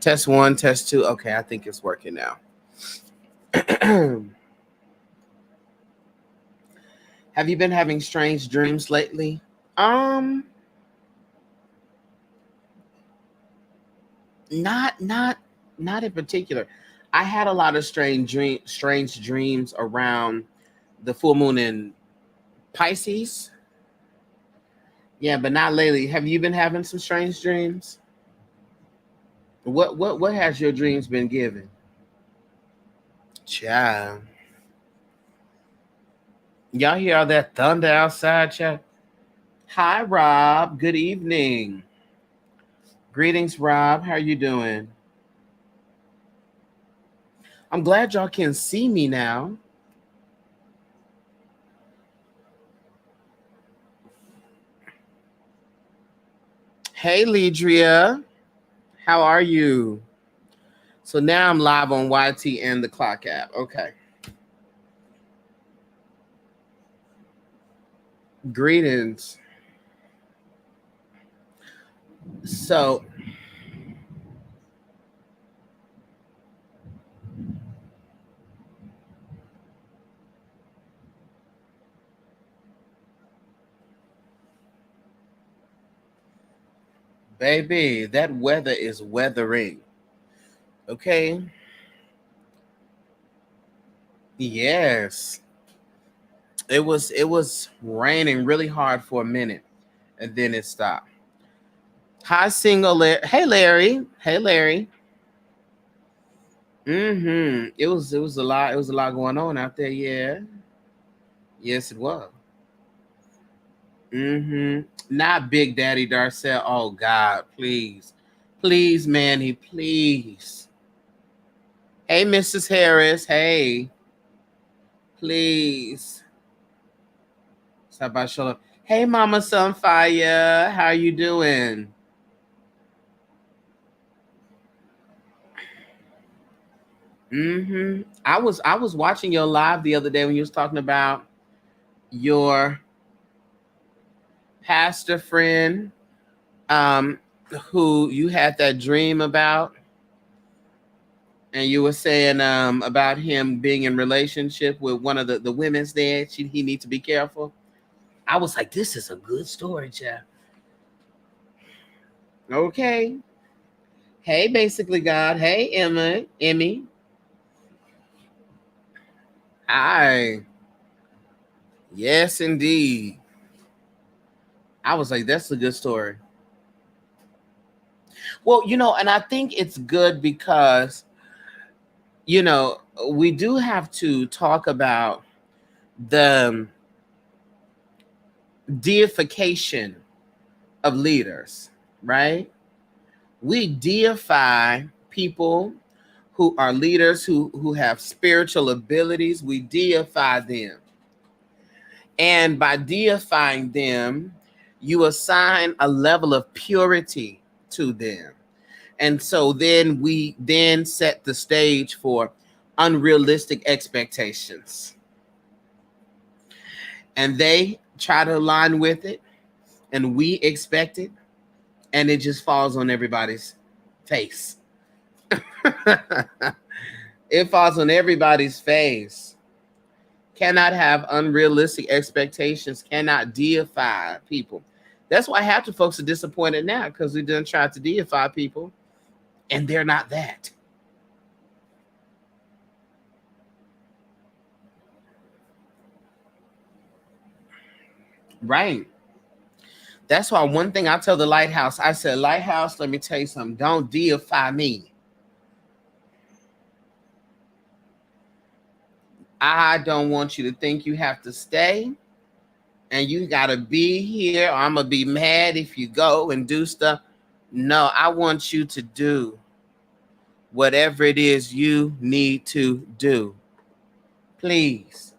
Test one, test two. Okay, I think it's working now. Have you been having strange dreams lately? Um, not not not in particular. I had a lot of strange dreams around the full moon in Pisces. Yeah, but not lately. Have you been having some strange dreams? What has your dreams been given? Child. Y'all hear all that thunder outside, child? Hi, Rob. Good evening. Greetings, Rob. How are you doing? I'm glad y'all can see me now. Hey, Lidria. How are you? So now I'm live on YT and the Clock app. Okay. Greetings. So, baby, that weather is weathering. Okay. Yes. It was raining really hard for a minute and then it stopped. Hi, single Larry. Hey, Larry. Hey, Larry. It was a lot. It was a lot going on out there. Yeah. Yes, it was. Not Big Daddy Darcel. Oh God, please, please, Manny, please. Hey, Mrs. Harris. Hey, please. Stop by, show up. Hey, Mama Sunfire. How you doing? I was watching your live the other day when you was talking about your pastor friend, um, who you had that dream about, and you were saying about him being in relationship with one of the women's there. He needs to be careful. I was like, this is a good story, Jeff. Okay. Hey, basically God. Hey, Emmy. Hi. Yes, indeed. I was like, that's a good story. Well, and I think it's good because, we do have to talk about the deification of leaders, right? We deify people who are leaders who have spiritual abilities. We deify them. And by deifying them, you assign a level of purity to them. And so then we then set the stage for unrealistic expectations. And they try to align with it, and we expect it, and it just falls on everybody's face. It falls on everybody's face. Cannot have unrealistic expectations, cannot deify people. That's why half the folks are disappointed now, because we done tried to deify people and they're not that. Right. That's why one thing I tell the Lighthouse, I said, Lighthouse, let me tell you something. Don't deify me. I don't want you to think you have to stay and you got to be here, or I'm going to be mad if you go and do stuff. No, I want you to do whatever it is you need to do. Please.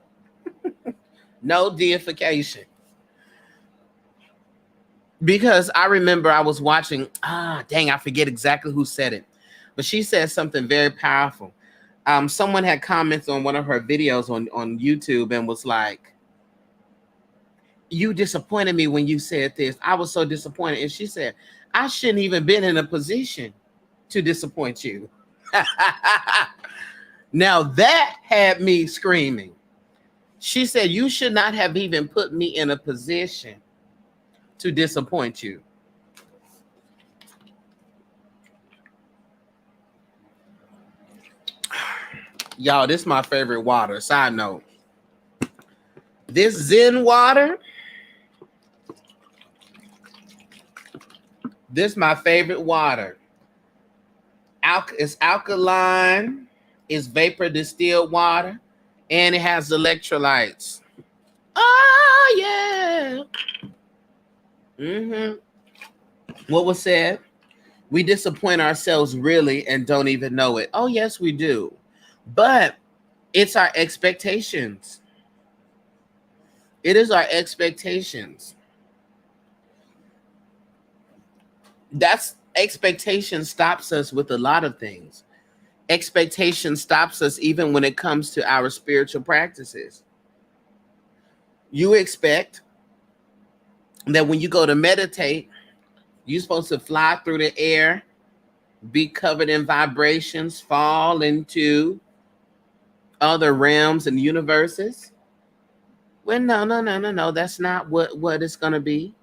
No deification. Because I remember I was watching, dang, I forget exactly who said it, but she said something very powerful. Someone had comments on one of her videos on YouTube and was like, you disappointed me when you said this. I was so disappointed. And she said, I shouldn't even been in a position. to disappoint you. Now that had me screaming. She said, you should not have even put me in a position to disappoint you. Y'all, this is my favorite water. Side note. This Zen water, this is my favorite water. It's alkaline, it's vapor distilled water, and it has electrolytes. Oh, yeah. What was said? We disappoint ourselves really and don't even know it. Oh, yes, we do. But it's our expectations. It is our expectations. That's expectation stops us with a lot of things. Expectation stops us even when it comes to our spiritual practices. You expect that when you go to meditate, you're supposed to fly through the air, be covered in vibrations, fall into other realms and universes. Well, no. That's not what it's going to be.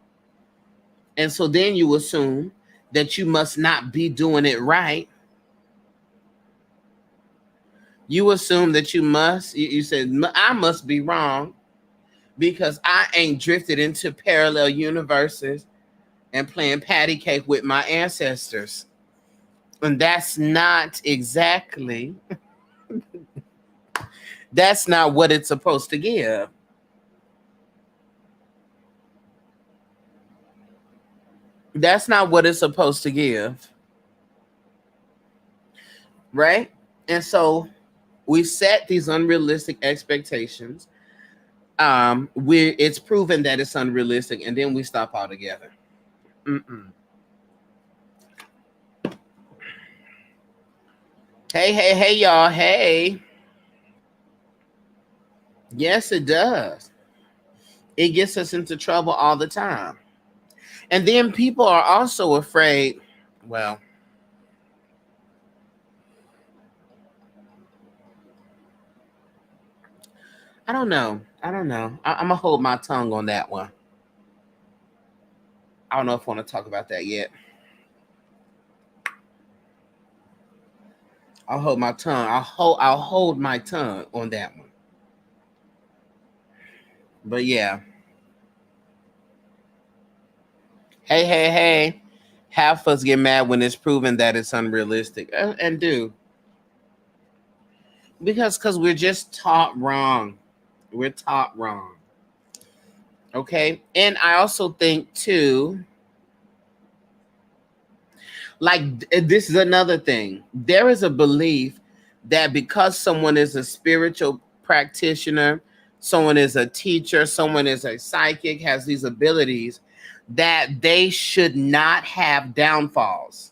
And so then you assume that you must not be doing it right. You assume that you said, I must be wrong because I ain't drifted into parallel universes and playing patty cake with my ancestors. And that's not exactly, that's not what it's supposed to give. That's not what it's supposed to give. Right? And so we set these unrealistic expectations. It's proven that it's unrealistic, and then we stop altogether. Hey, y'all. Hey. Yes, it does. It gets us into trouble all the time. And then people are also afraid, well, I don't know. I'm going to hold my tongue on that one. I don't know if I want to talk about that yet. I'll hold my tongue. I'll hold my tongue on that one. But yeah. Hey. Half us get mad when it's proven that it's unrealistic. And do. Because we're just taught wrong. We're taught wrong. Okay? And I also think, too, like, this is another thing. There is a belief that because someone is a spiritual practitioner, someone is a teacher, someone is a psychic, has these abilities, that they should not have downfalls.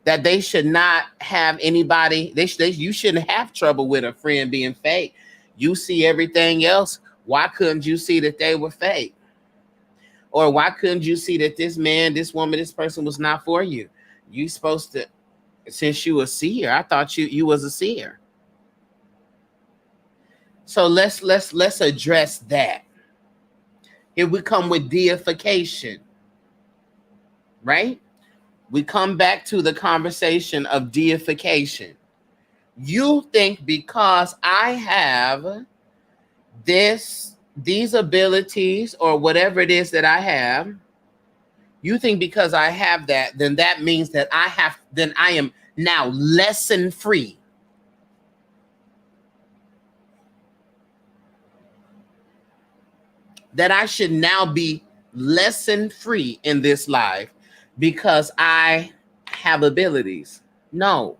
That they should not have anybody, you shouldn't have trouble with a friend being fake. You see everything else. Why couldn't you see that they were fake? Or why couldn't you see that this man, this woman, this person was not for you? You supposed to, since you a seer, I thought you was a seer. So let's address that. Here we come with deification, right? We come back to the conversation of deification. You think because I have these abilities or whatever it is that I have, you think because I have that, then that means that I am now lesson free. That I should now be lesson free in this life because I have abilities. No.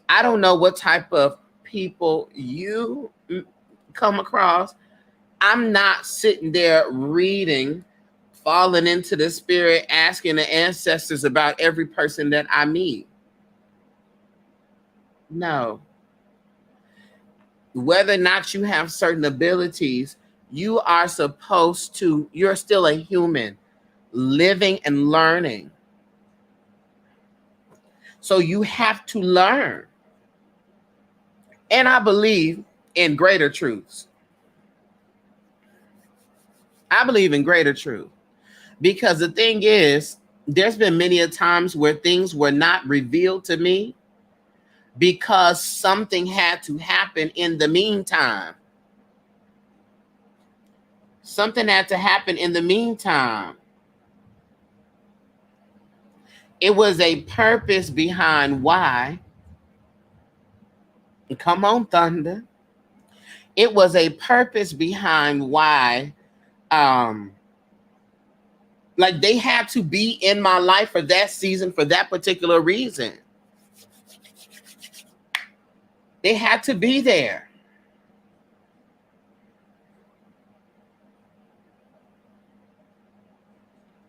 I don't know what type of people you come across. I'm not sitting there reading, falling into the spirit, asking the ancestors about every person that I meet. No. Whether or not you have certain abilities, you are supposed to, you're still a human living and learning. So you have to learn. And I believe in greater truths. I believe in greater truth. Because the thing is, there's been many a times where things were not revealed to me because something had to happen in the meantime. Something had to happen in the meantime. It was a purpose behind why. Come on, Thunder. It was a purpose behind why like they had to be in my life for that season, for that particular reason. They had to be there.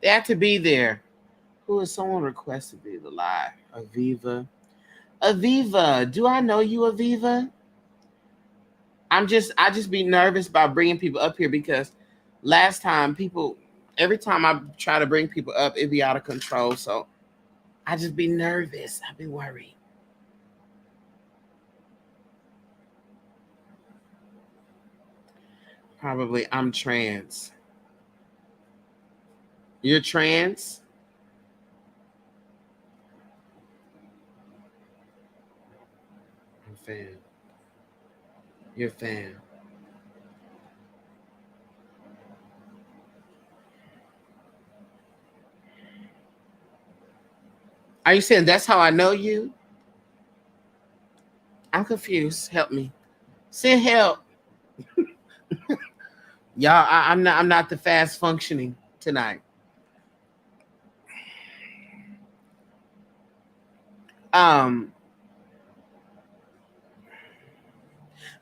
They had to be there. Who is someone requested me to live? Aviva. Aviva, do I know you, Aviva? I just be nervous about bringing people up here because last time every time I try to bring people up, it be out of control. So I just be nervous. I be worried. Probably I'm trans. You're trans? I'm a fan. You're a fan. Are you saying that's how I know you? I'm confused. Help me. Send help. Y'all, I'm not the fast functioning tonight.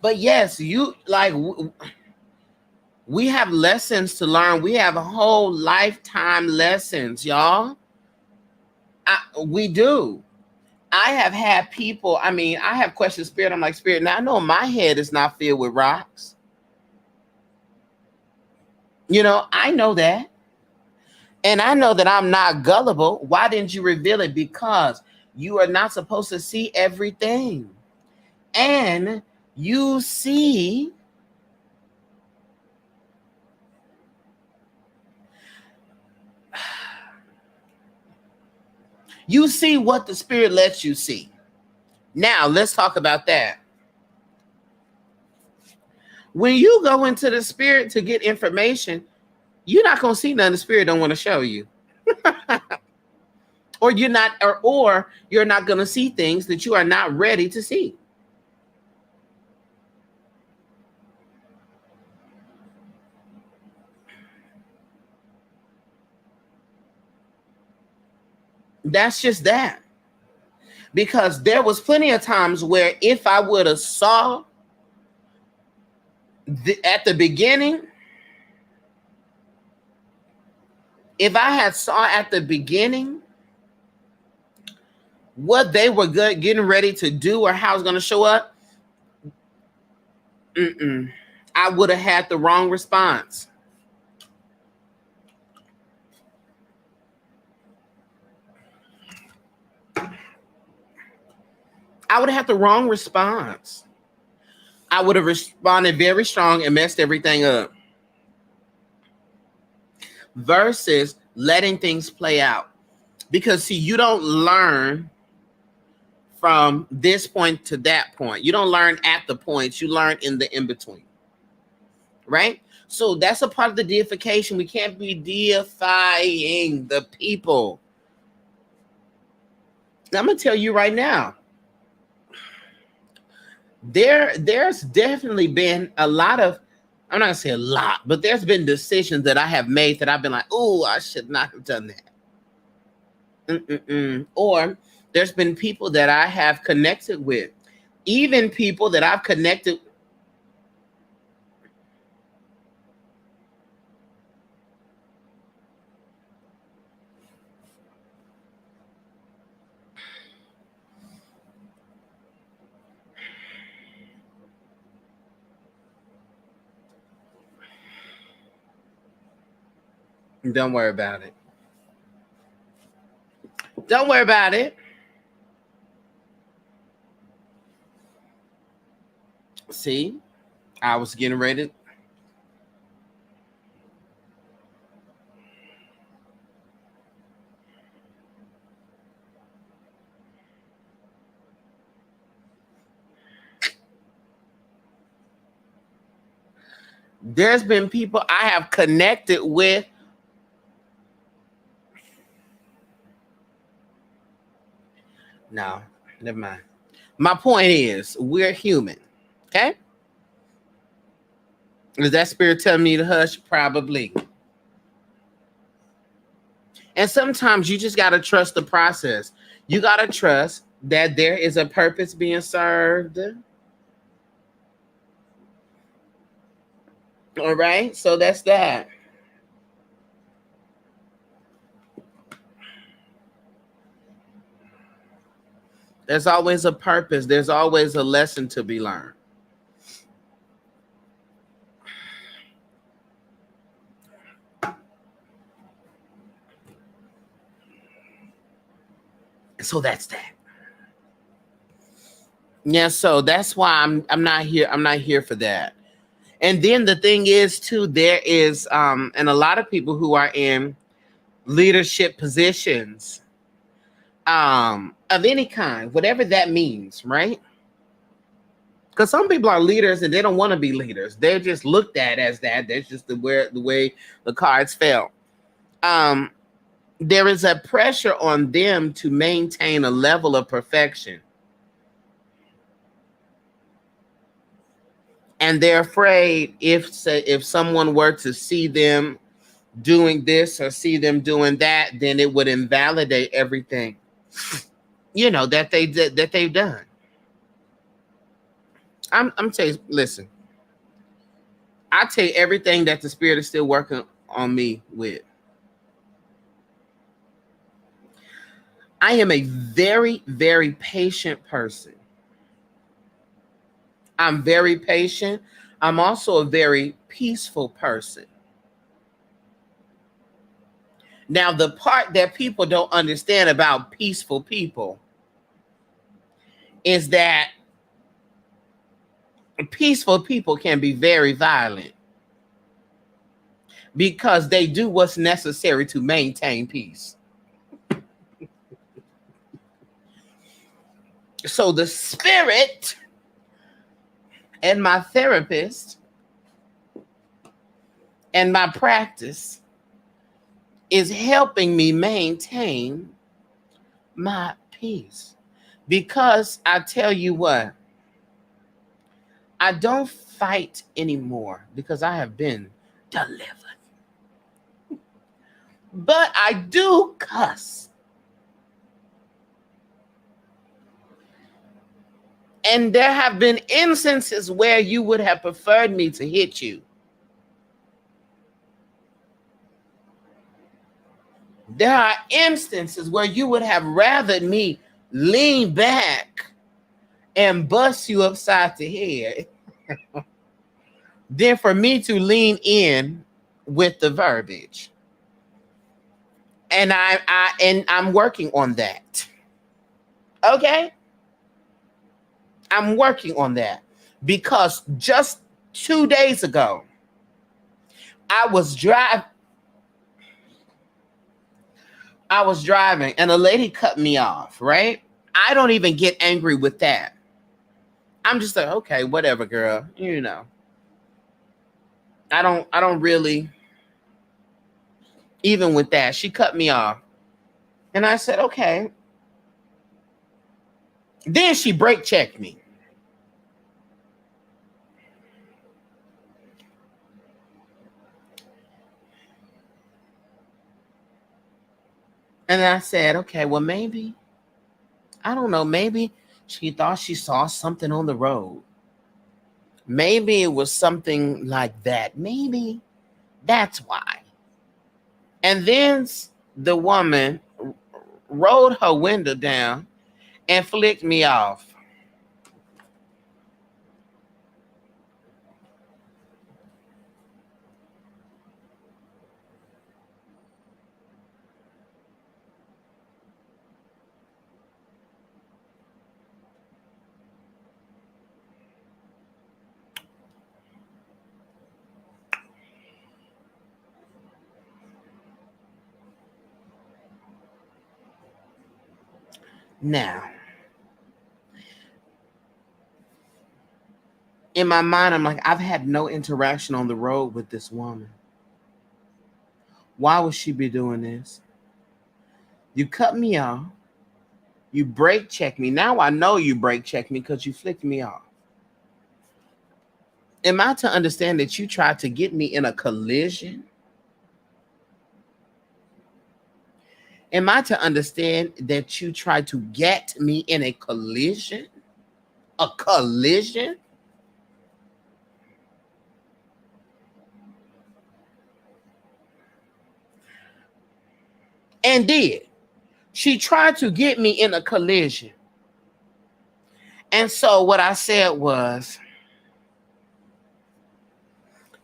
But yes, you like we have lessons to learn. We have a whole lifetime lessons, y'all. We do. I have had people, I have questioned Spirit. I'm like, Spirit, now I know my head is not filled with rocks. I know that. And I know that I'm not gullible. Why didn't you reveal it? Because you are not supposed to see everything. And you see what the Spirit lets you see. Now, let's talk about that. When you go into the Spirit to get information, you're not going to see nothing the Spirit don't want to show you. Or you're not going to see things that you are not ready to see. That's just that. Because there was plenty of times where if I would have saw at the beginning, if I had saw at the beginning what they were getting ready to do or how it's going to show up, I would have had the wrong response. I would have had the wrong response. I would have responded very strong and messed everything up. Versus letting things play out. Because, see, you don't learn from this point to that point. You don't learn at the points. You learn in the in-between. Right? So that's a part of the deification. We can't be deifying the people. I'm going to tell you right now. There's definitely been a lot of, I'm not going to say a lot, but there's been decisions that I have made that I've been like, oh, I should not have done that. Or there's been people that I have connected with, even people that I've connected. Don't worry about it. Don't worry about it. See, I was getting ready. There's been people I have connected with. No, never mind. My point is, we're human. Okay? Is that spirit telling me to hush? Probably. And sometimes you just got to trust the process. You got to trust that there is a purpose being served. All right? So that's that. There's always a purpose, there's always a lesson to be learned. So that's that. Yeah, so that's why I'm not here. I'm not here for that. And then the thing is too, there is and a lot of people who are in leadership positions of any kind, whatever that means, right? Because some people are leaders and they don't want to be leaders. They're just looked at as that. That's just the way the cards fell. Um, there is a pressure on them to maintain a level of perfection. And they're afraid if someone were to see them doing this or see them doing that, then it would invalidate everything, that they've done. I'm telling you, listen, I take everything that the spirit is still working on me with. I am a very, very patient person. I'm very patient. I'm also a very peaceful person. Now, the part that people don't understand about peaceful people is that peaceful people can be very violent because they do what's necessary to maintain peace. So the spirit and my therapist and my practice is helping me maintain my peace. Because I tell you what, I don't fight anymore because I have been delivered. But I do cuss. And there have been instances where you would have preferred me to hit you. There are instances where you would have rather me lean back and bust you upside the head than for me to lean in with the verbiage. And I'm working on that. Okay? I'm working on that because just 2 days ago, I was driving and a lady cut me off, right? I don't even get angry with that. I'm just like, okay, whatever, girl. I don't really, even with that. She cut me off. And I said, okay. Then she brake checked me. And I said, okay, well, maybe, I don't know, maybe she thought she saw something on the road. Maybe it was something like that. Maybe that's why. And then the woman rolled her window down and flicked me off. Now, in my mind, I'm like, I've had no interaction on the road with this woman. Why would she be doing this? You cut me off. You brake check me. Now I know you brake check me because you flicked me off. Am I to understand that you tried to get me in a collision? Am I to understand that you tried to get me in a collision? A collision? And did. She tried to get me in a collision. And so what I said was,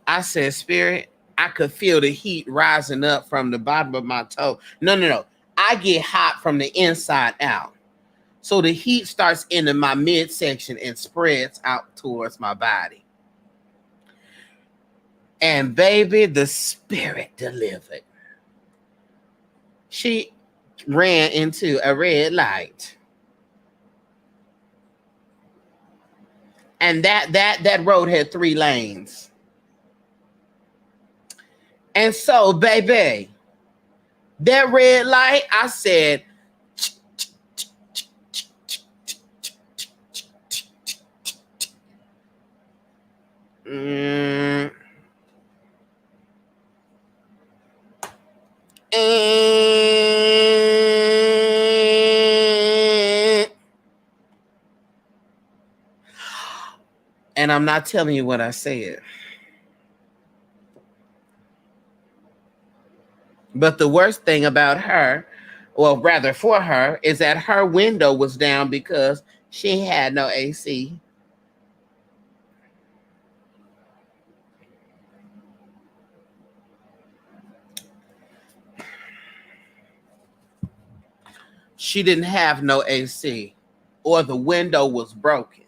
I said, Spirit, I could feel the heat rising up from the bottom of my toe. No. I get hot from the inside out. So the heat starts into my midsection and spreads out towards my body. And baby, the Spirit delivered. She ran into a red light. And that road had 3 lanes. And so, baby, that red light, I said, and I'm not telling you what I said. But the worst thing about her, well, rather for her, is that her window was down because she had no AC. She didn't have no AC, or the window was broken.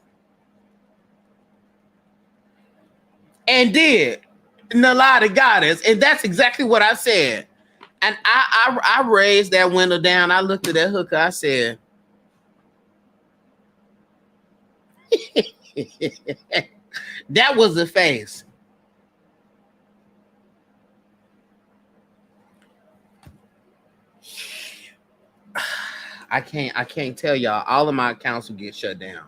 And did. Nalada got us. And that's exactly what I said. And I raised that window down. I looked at that hooker. I said, that was the face. I can't tell y'all. All of my accounts will get shut down.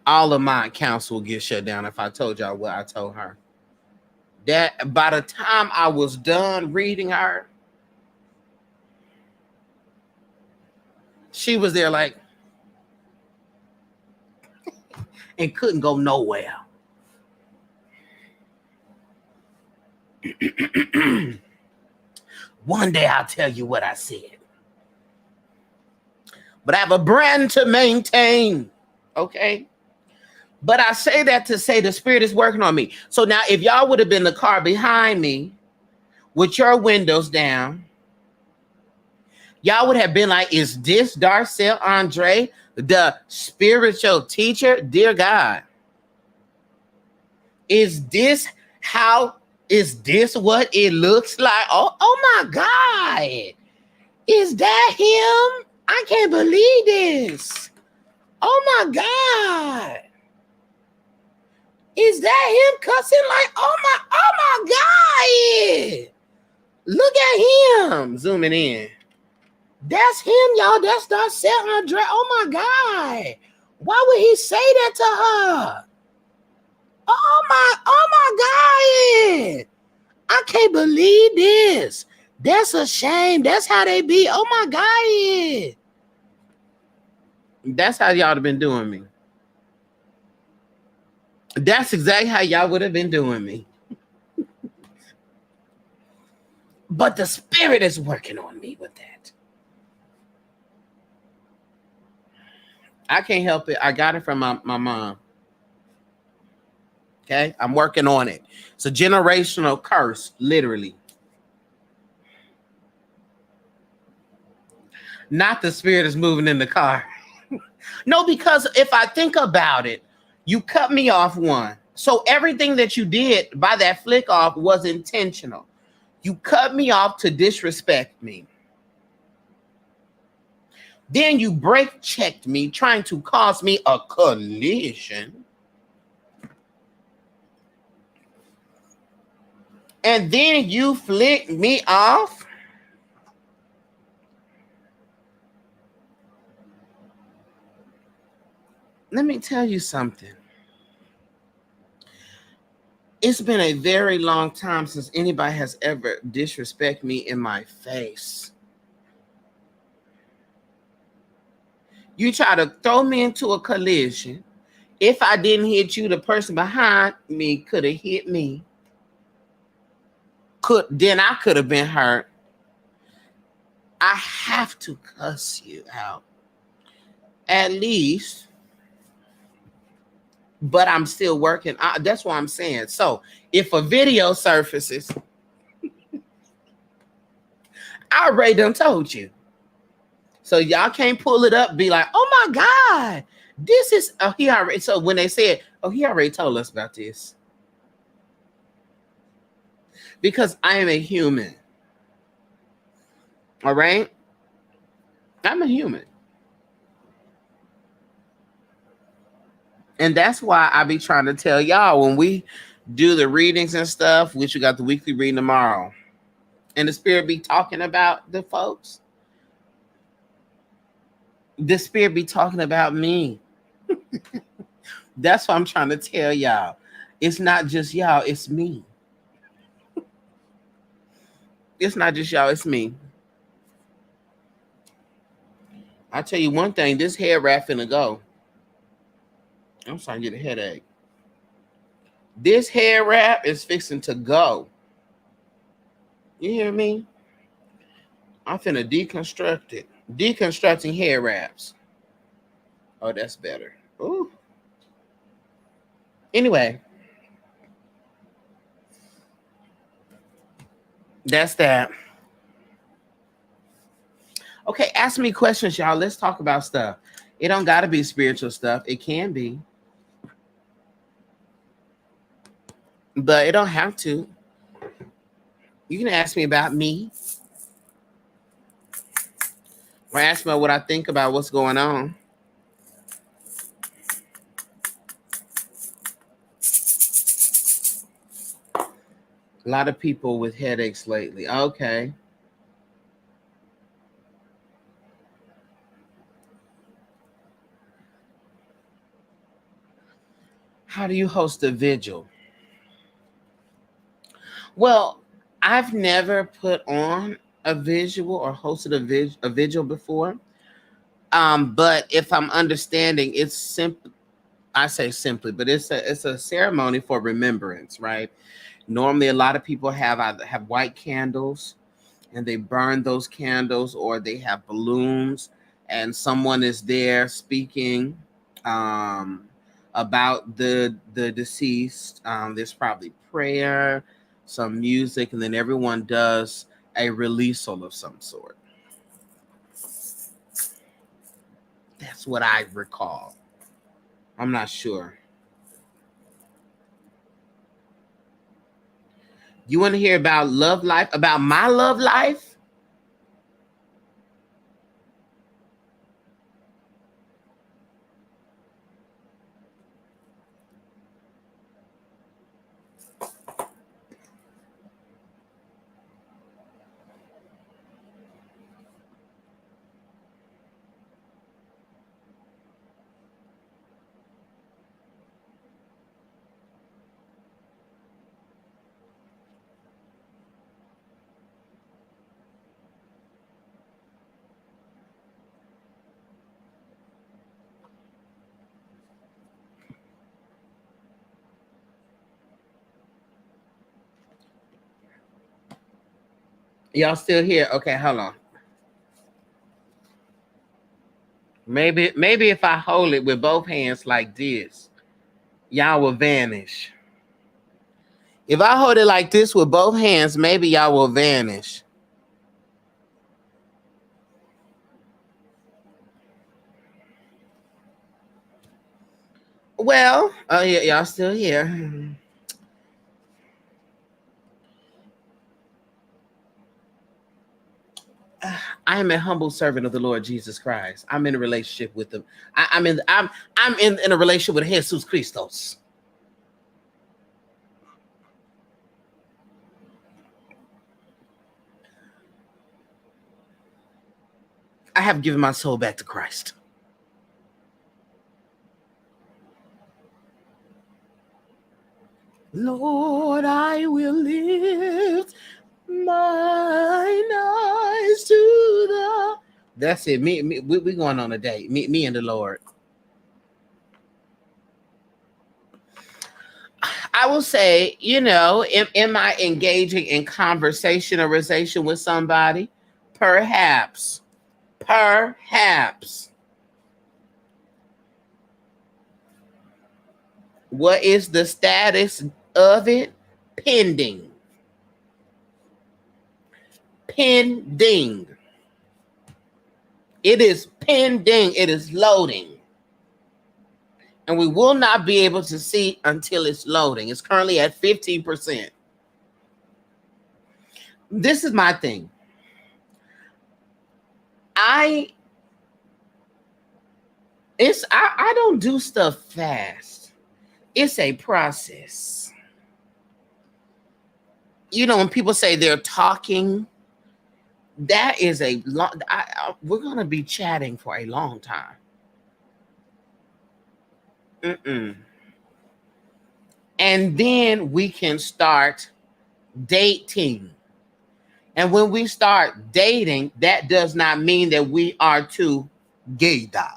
All of my accounts will get shut down if I told y'all what I told her. That by the time I was done reading her, she was there like, and couldn't go nowhere. One day I'll tell you what I said. But I have a brand to maintain. Okay? But I say that to say the Spirit is working on me. So now if y'all would have been the car behind me with your windows down, y'all would have been like, is this Darcel Andre, the spiritual teacher? Dear God. Is this what it looks like? Oh my God. Is that him? I can't believe this. Oh my God. Is that him cussing like, oh my God. Look at him. Zooming in. That's him, y'all. That's Darcel Andre. Oh my God. Why would he say that to her? Oh my God. I can't believe this. That's a shame. That's how they be. Oh my God. That's how y'all have been doing me. That's exactly how y'all would have been doing me. But the Spirit is working on me with that. I can't help it. I got it from my mom. Okay? I'm working on it. It's a generational curse, literally. Not the Spirit is moving in the car. No, because if I think about it, you cut me off one. So everything that you did by that flick off was intentional. You cut me off to disrespect me. Then you brake checked me, trying to cause me a collision. And then you flicked me off. Let me tell you something. It's been a very long time since anybody has ever disrespected me in my face. You try to throw me into a collision. If I didn't hit you, the person behind me could have hit me. Then I could have been hurt. I have to cuss you out. At least. But I'm still working. That's what I'm saying. So if a video surfaces, I already done told you. So y'all can't pull it up, be like, oh my God, this is, he already, so when they said, he already told us about this. Because I am a human. All right? I'm a human. And that's why I be trying to tell y'all when we do the readings and stuff, which we got the weekly reading tomorrow, and the spirit be talking about the folks, the spirit be talking about me. That's what I'm trying to tell y'all. It's not just y'all, it's me. It's not just y'all, it's me. I'll tell you one thing, this hair wrap finna go. I'm starting to get a headache. This hair wrap is fixing to go. You hear me? I'm finna deconstruct it. Deconstructing hair wraps. Oh, that's better. Ooh. Anyway. That's that. Okay, ask me questions, y'all. Let's talk about stuff. It don't gotta be spiritual stuff. It can be. But it don't have to. You can ask me about me. Or ask me what I think about what's going on. A lot of people with headaches lately. Okay. How do you host a vigil? Well, I've never put on a visual or hosted a vigil before. But if I'm understanding, it's simple. I say simply, but it's a ceremony for remembrance, right? Normally, a lot of people have white candles, and they burn those candles, or they have balloons, and someone is there speaking about the deceased. There's probably prayer, some music, and then everyone does a releasal of some sort. That's what I recall. I'm not sure. You want to hear about love life? About my love life? Y'all still here? Okay, hold on. Maybe if I hold it with both hands like this, y'all will vanish. If I hold it like this with both hands, maybe y'all will vanish. Well, oh yeah, y'all still here. I am a humble servant of the Lord Jesus Christ. I'm in a relationship with him. I'm in a relationship with Jesus Christos. I have given my soul back to Christ. Lord, I will lift mine eyes to the. That's it. We going on a date. Me and the Lord. I will say, am I engaging in conversationalization with somebody? Perhaps. What is the status of it? Pending. It is pending. It is loading. And we will not be able to see until it's loading. It's currently at 15%. This is my thing. I don't do stuff fast. It's a process. When people say they're talking, that is a long. We're gonna be chatting for a long time. And then we can start dating. And when we start dating, that does not mean that we are together.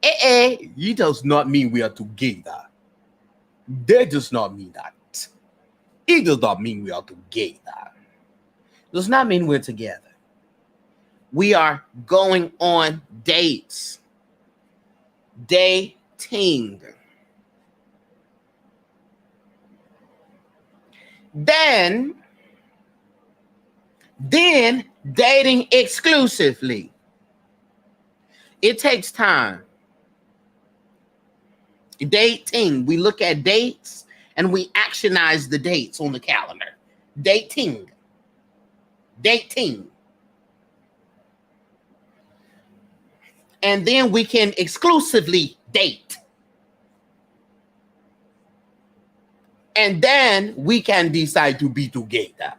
It does not mean we are together. That does not mean that. It does not mean we are together. It does not mean we're together. We are going on dates. Dating. Then dating exclusively. It takes time. Dating. We look at dates and we actionize the dates on the calendar. Dating. And then we can exclusively date. And then we can decide to be together.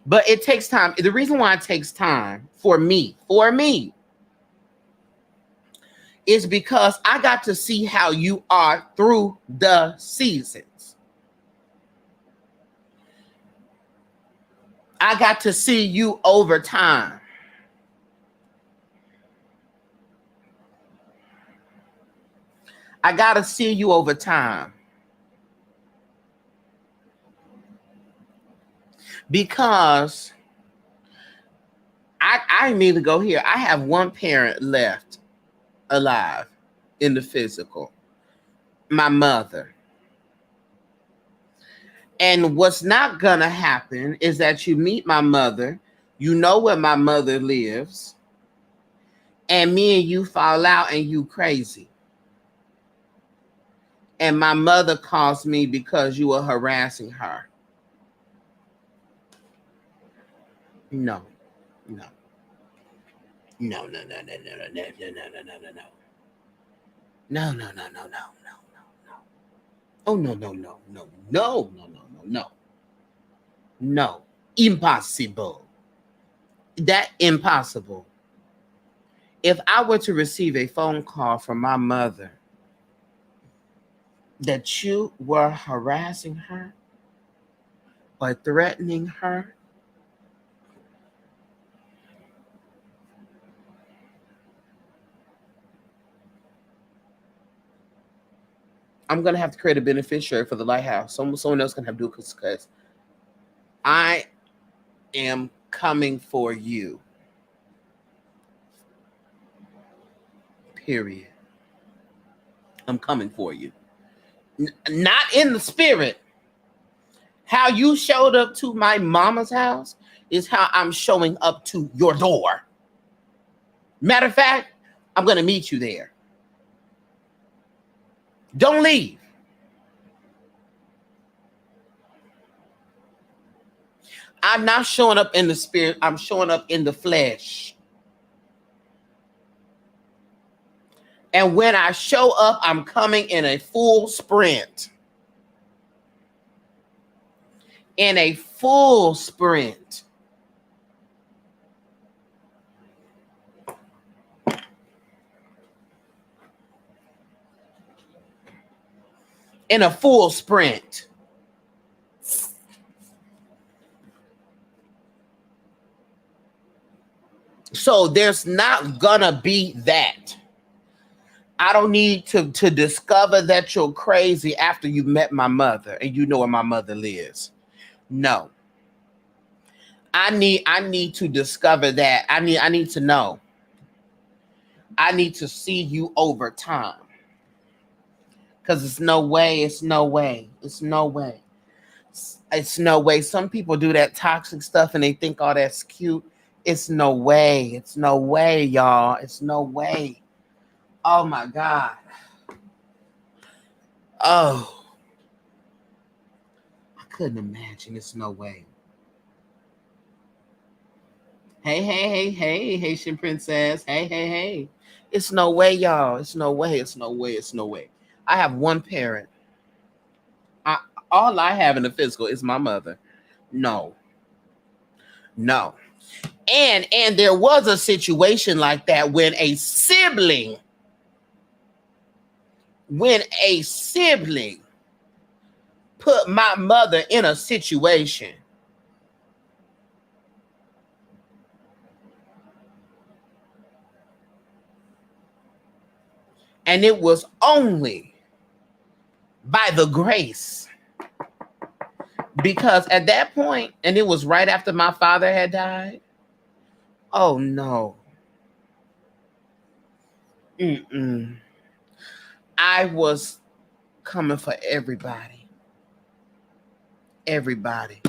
But it takes time. The reason why it takes time for me, is because I got to see how you are through the seasons. I got to see you over time. I got to see you over time. Because I immediately go here. I have one parent left alive in the physical, my mother. And what's not going to happen is that you meet my mother, you know where my mother lives, and me and you fall out and you crazy. And my mother calls me because you were harassing her. No. Oh, no. Impossible. That impossible. If I were to receive a phone call from my mother that you were harassing her or threatening her, I'm going to have to create a beneficiary for the lighthouse. Someone else can have to do it because I am coming for you. Period. I'm coming for you. Not in the spirit. How you showed up to my mama's house is how I'm showing up to your door. Matter of fact, I'm going to meet you there. Don't leave. I'm not showing up in the spirit. I'm showing up in the flesh. And when I show up, I'm coming in a full sprint. In a full sprint. In a full sprint. So there's not gonna be that. I don't need to discover that you're crazy after you met my mother and you know where my mother lives. No. I need to discover that. I need to know. I need to see you over time. Because it's no way. It's no way. It's no way. It's no way. Some people do that toxic stuff and they think, oh, that's cute. It's no way. It's no way, y'all. It's no way. Oh my God. Oh. I couldn't imagine. It's no way. Hey, hey, hey, hey, Haitian princess. Hey, hey, hey. It's no way, y'all. It's no way. It's no way. It's no way. I have one parent. All I have in the physical is my mother. No. No. And there was a situation like that when a sibling put my mother in a situation. And it was only by the grace. Because at that point, and it was right after my father had died. Oh no. I was coming for everybody. Everybody.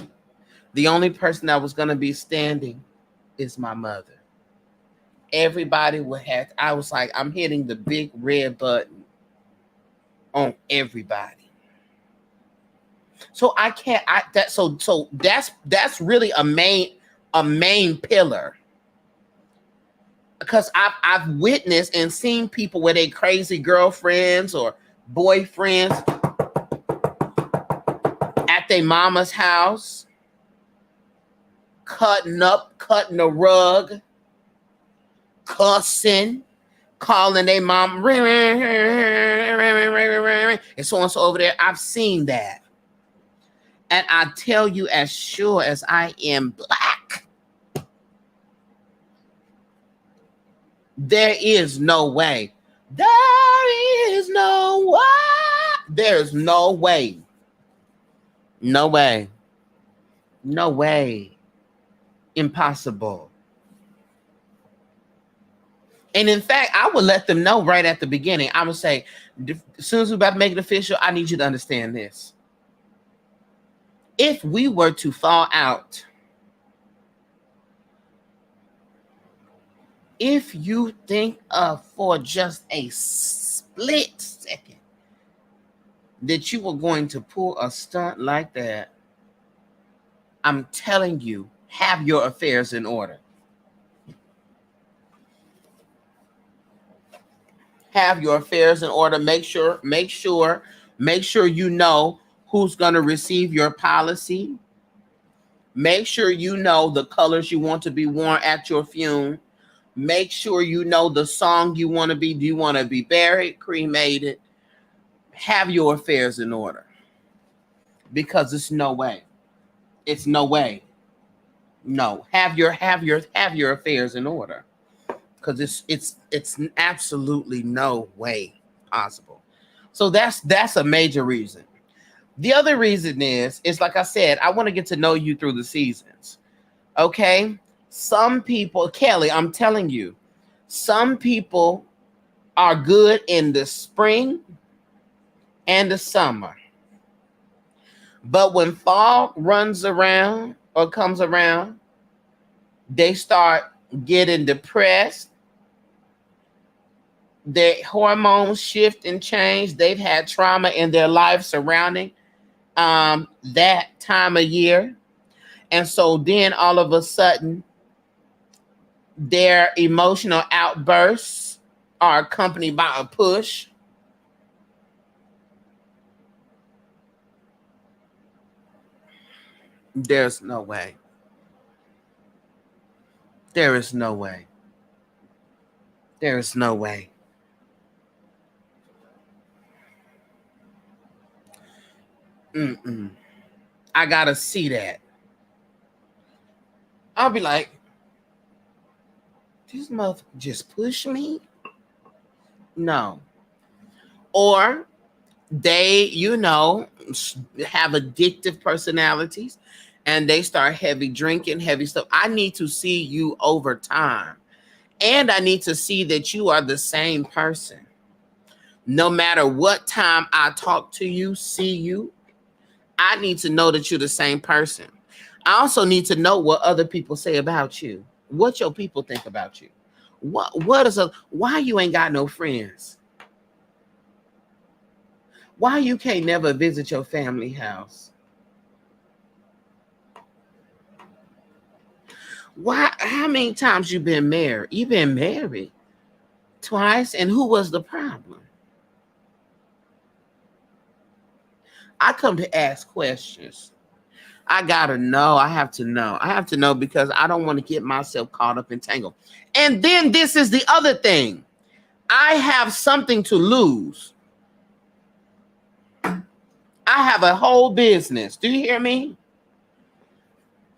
The only person that was going to be standing is my mother. Everybody would have, I was like, I'm hitting the big red button on everybody. So I can't, so that's really a main pillar. Because I've witnessed and seen people with their crazy girlfriends or boyfriends at their mama's house, cutting the rug, cussing, calling their mom, and so on so over there. I've seen that. And I tell you, as sure as I am black, there is no way. There is no way. There's no way. No way. No way. Impossible. And in fact, I would let them know right at the beginning. I would say, as soon as we're about to make it official, I need you to understand this. If we were to fall out, if you think of for just a split second that you were going to pull a stunt like that, I'm telling you, have your affairs in order. Have your affairs in order. Make sure you know who's going to receive your policy. Make sure you know the colors you want to be worn at your funeral. Make sure you know the song you want to be. Do you want to be buried, cremated? Have your affairs in order. Because it's no way. It's no way. No. Have your affairs in order. Because it's absolutely no way possible. So that's a major reason. The other reason is like I said, I want to get to know you through the seasons. Okay? Some people, Kelly, I'm telling you, some people are good in the spring and the summer. But when fall runs around or comes around, they start getting depressed. Their hormones shift and change. They've had trauma in their life surrounding that time of year. And so then all of a sudden, their emotional outbursts are accompanied by a push. There's no way. There is no way. There is no way. Mm-mm. I gotta see that. I'll be like, this mother just push me? No. Or they, have addictive personalities and they start heavy drinking, heavy stuff. I need to see you over time. And I need to see that you are the same person. No matter what time I talk to you, see you, I need to know that you're the same person. I also need to know what other people say about you. What your people think about you. Why you ain't got no friends? Why you can't never visit your family house? Why? How many times you been married? You been married twice, and who was the problem? I come to ask questions. I gotta know. I have to know. I have to know because I don't want to get myself caught up and tangled. And then this is the other thing. I have something to lose. I have a whole business. Do you hear me?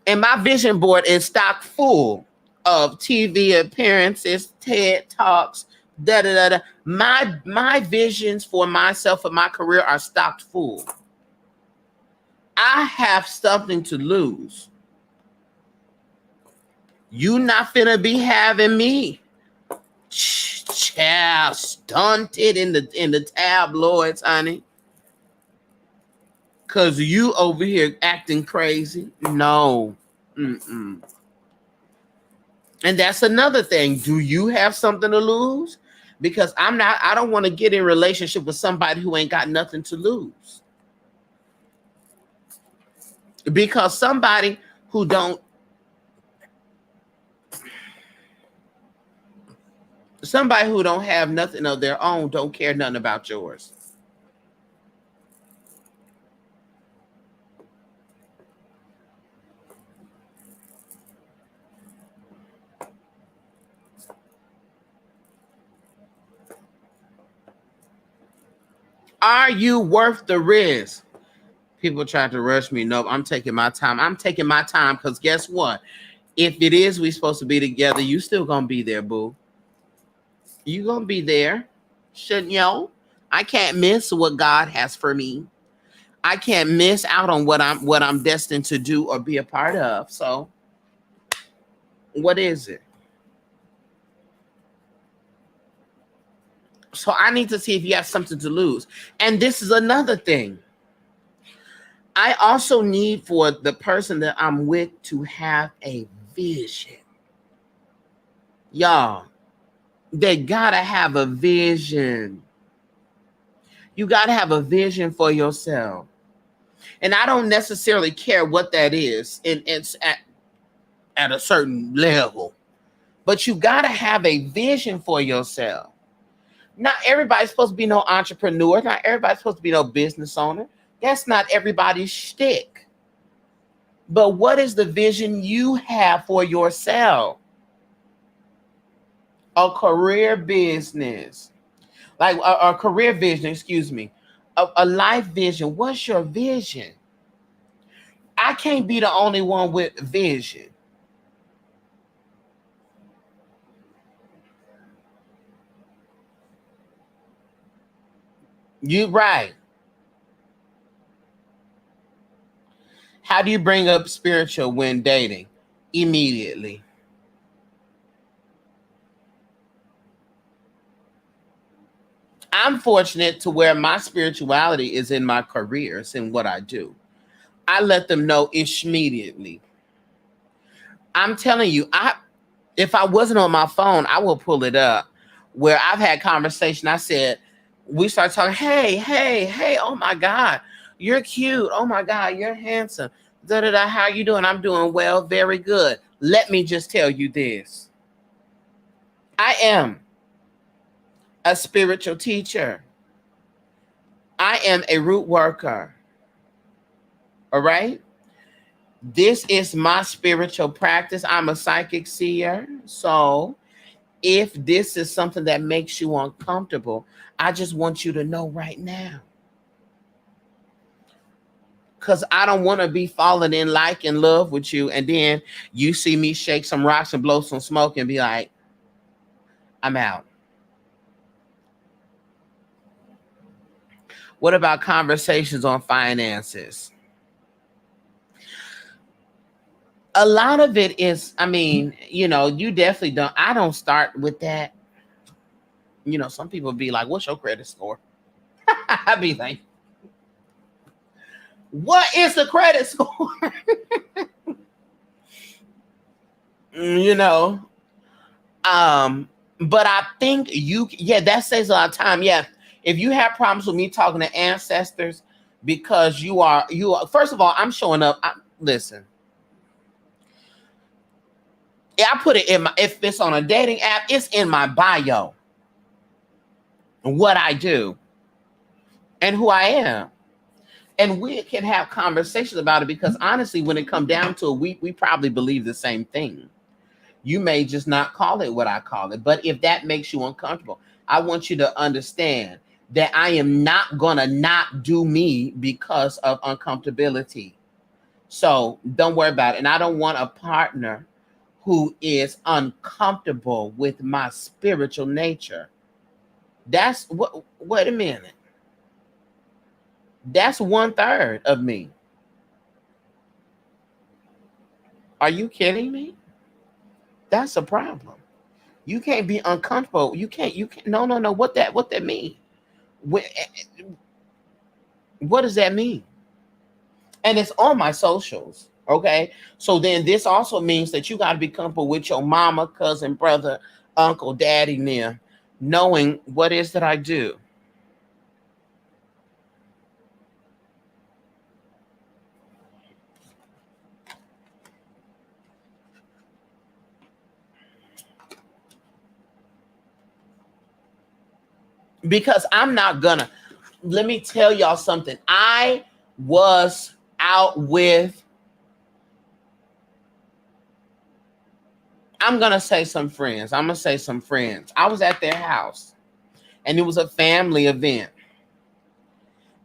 And my vision board is stocked full of TV appearances, TED Talks, da da da da. My visions for myself and my career are stocked full. I have something to lose. You not finna be having me child stunted in the tabloids, honey. Cause you over here acting crazy. No. Mm-mm. And that's another thing. Do you have something to lose? Because I don't want to get in relationship with somebody who ain't got nothing to lose. Because somebody who don't have nothing of their own don't care nothing about yours. Are you worth the risk? People try to rush me. Nope, I'm taking my time. I'm taking my time because guess what? If it is we supposed to be together, you still gonna be there, boo. You gonna be there. Shouldn't you? I can't miss what God has for me. I can't miss out on what I'm destined to do or be a part of. So what is it? So I need to see if you have something to lose. And this is another thing. I also need for the person that I'm with to have a vision. Y'all, they gotta have a vision. You gotta have a vision for yourself. And I don't necessarily care what that is. And it's at a certain level. But you gotta have a vision for yourself. Not everybody's supposed to be no entrepreneur. Not everybody's supposed to be no business owner. That's not everybody's shtick. But what is the vision you have for yourself? A career business. Like a career vision, excuse me. A life vision. What's your vision? I can't be the only one with vision. You right. How do you bring up spiritual when dating? Immediately. I'm fortunate to where my spirituality is in my career, it's in what I do. I let them know immediately. I'm telling you, if I wasn't on my phone, I will pull it up. Where I've had conversation, I said, we start talking, hey, oh my God, you're cute. Oh my God, you're handsome. Da da da. How you doing? I'm doing well. Very good. Let me just tell you this. I am a spiritual teacher. I am a root worker. All right. This is my spiritual practice. I'm a psychic seer. So if this is something that makes you uncomfortable, I just want you to know right now. Because I don't want to be falling in like in love with you. And then you see me shake some rocks and blow some smoke and be like, I'm out. What about conversations on finances? A lot of it is, I mean, you definitely don't. I don't start with that. Some people be like, what's your credit score? I be like, what is the credit score? you know, but I think that saves a lot of time. Yeah. If you have problems with me talking to ancestors because first of all, I'm showing up. Listen, I put it in if it's on a dating app, it's in my bio. What I do and who I am. And we can have conversations about it because honestly, when it comes down to it, we probably believe the same thing. You may just not call it what I call it. But if that makes you uncomfortable, I want you to understand that I am not going to not do me because of uncomfortability. So don't worry about it. And I don't want a partner who is uncomfortable with my spiritual nature. That's what, wait a minute. That's 1/3 of me. Are you kidding me? That's a problem. You can't be uncomfortable. You can't. No. What that mean? What, what does that mean? And it's on my socials. Okay. So then this also means that you got to be comfortable with your mama, cousin, brother, uncle, daddy, them, knowing what it is that I do. Because I'm not gonna, let me tell y'all something. I was out with, I'm gonna say some friends. I was at their house and it was a family event.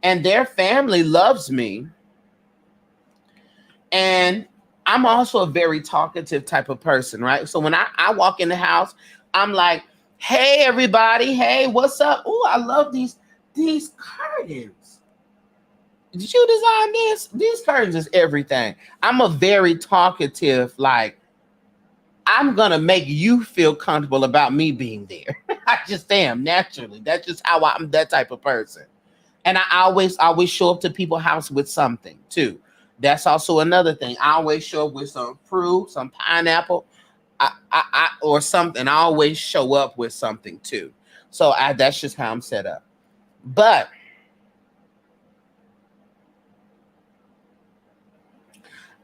And their family loves me. And I'm also a very talkative type of person, right? So when I walk in the house, I'm like, hey everybody, hey, what's up? Oh, I love these curtains. Did you design this? These curtains is everything. I'm a very talkative, like, I'm gonna make you feel comfortable about me being there. I just am naturally. That's just how I'm that type of person. And I always show up to people's house with something too. That's also another thing. I always show up with some fruit, some pineapple, or something. I always show up with something too. So that's just how I'm set up. But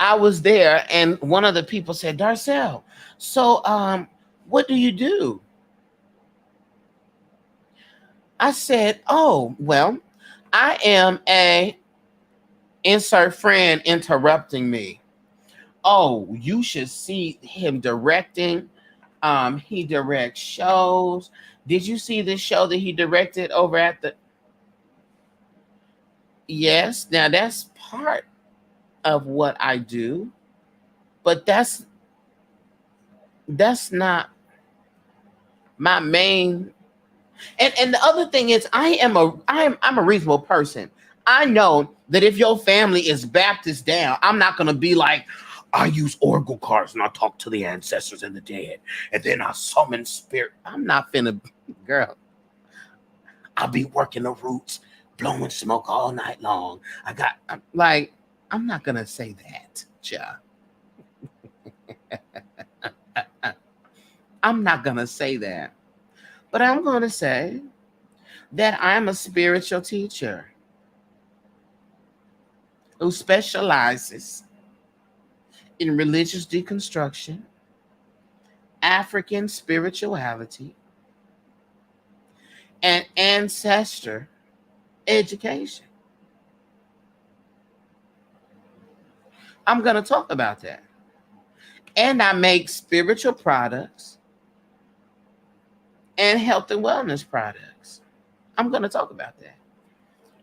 I was there, and one of the people said, Darcel, so what do you do? I said, oh, well, I am a insert friend interrupting me. Oh, you should see him directing. He directs shows. Did you see this show that he directed over at the? Yes, now that's part of what I do, but that's not my main. And the other thing is, I'm a reasonable person. I know that if your family is Baptist down, I'm not gonna be like, I use oracle cards and I talk to the ancestors and the dead, and then I summon spirit. I'm not finna, girl. I'll be working the roots, blowing smoke all night long. I'm not gonna say that, ja. I'm not gonna say that, but I'm gonna say that I'm a spiritual teacher who specializes. in religious deconstruction, African spirituality, and ancestor education. I'm going to talk about that. And I make spiritual products and health and wellness products. I'm going to talk about that.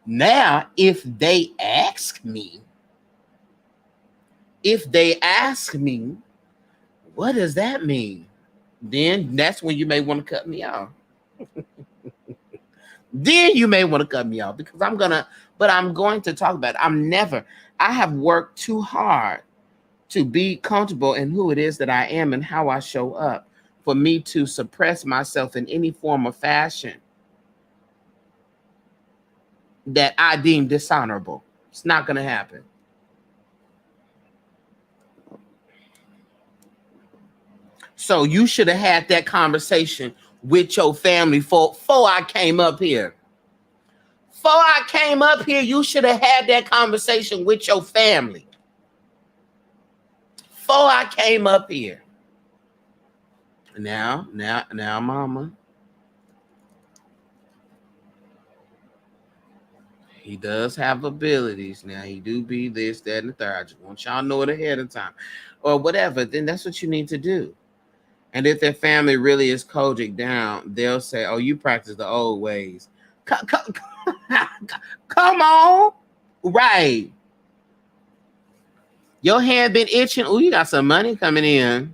Now, if they ask me, what does that mean? Then that's when you may want to cut me off. Then you may want to cut me off because I'm going to talk about it. I have worked too hard to be comfortable in who it is that I am and how I show up for me to suppress myself in any form or fashion that I deem dishonorable. It's not going to happen. So you should have had that conversation with your family before I came up here. Before I came up here, you should have had that conversation with your family. Before I came up here. Now, mama. He does have abilities. Now, he do be this, that, and the third. I just want y'all to know it ahead of time. Or whatever. Then that's what you need to do. And if their family really is Kojic down, they'll say, oh, you practice the old ways. Come on. Right. Your hand been itching. Oh, you got some money coming in.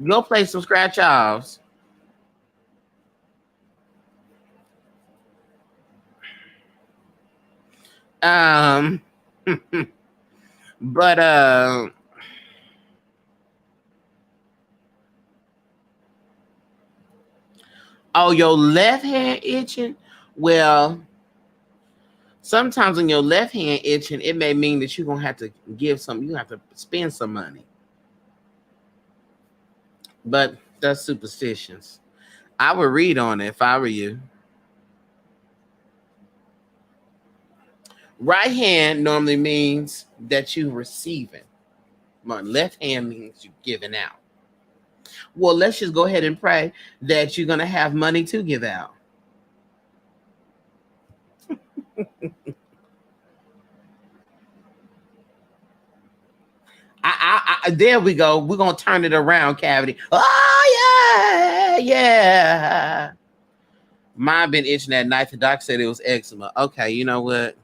Go play some scratch offs. But oh, your left hand itching? Well, sometimes when your left hand itching, it may mean that you're gonna have to you have to spend some money. But that's superstitions. I would read on it if I were you. Right hand normally means that you're receiving. My left hand means you're giving out. Well, let's just go ahead and pray that you're going to have money to give out. There we go. We're going to turn it around, Cavity. Oh, yeah. Mine been itching that night. The doc said it was eczema. Okay, you know what?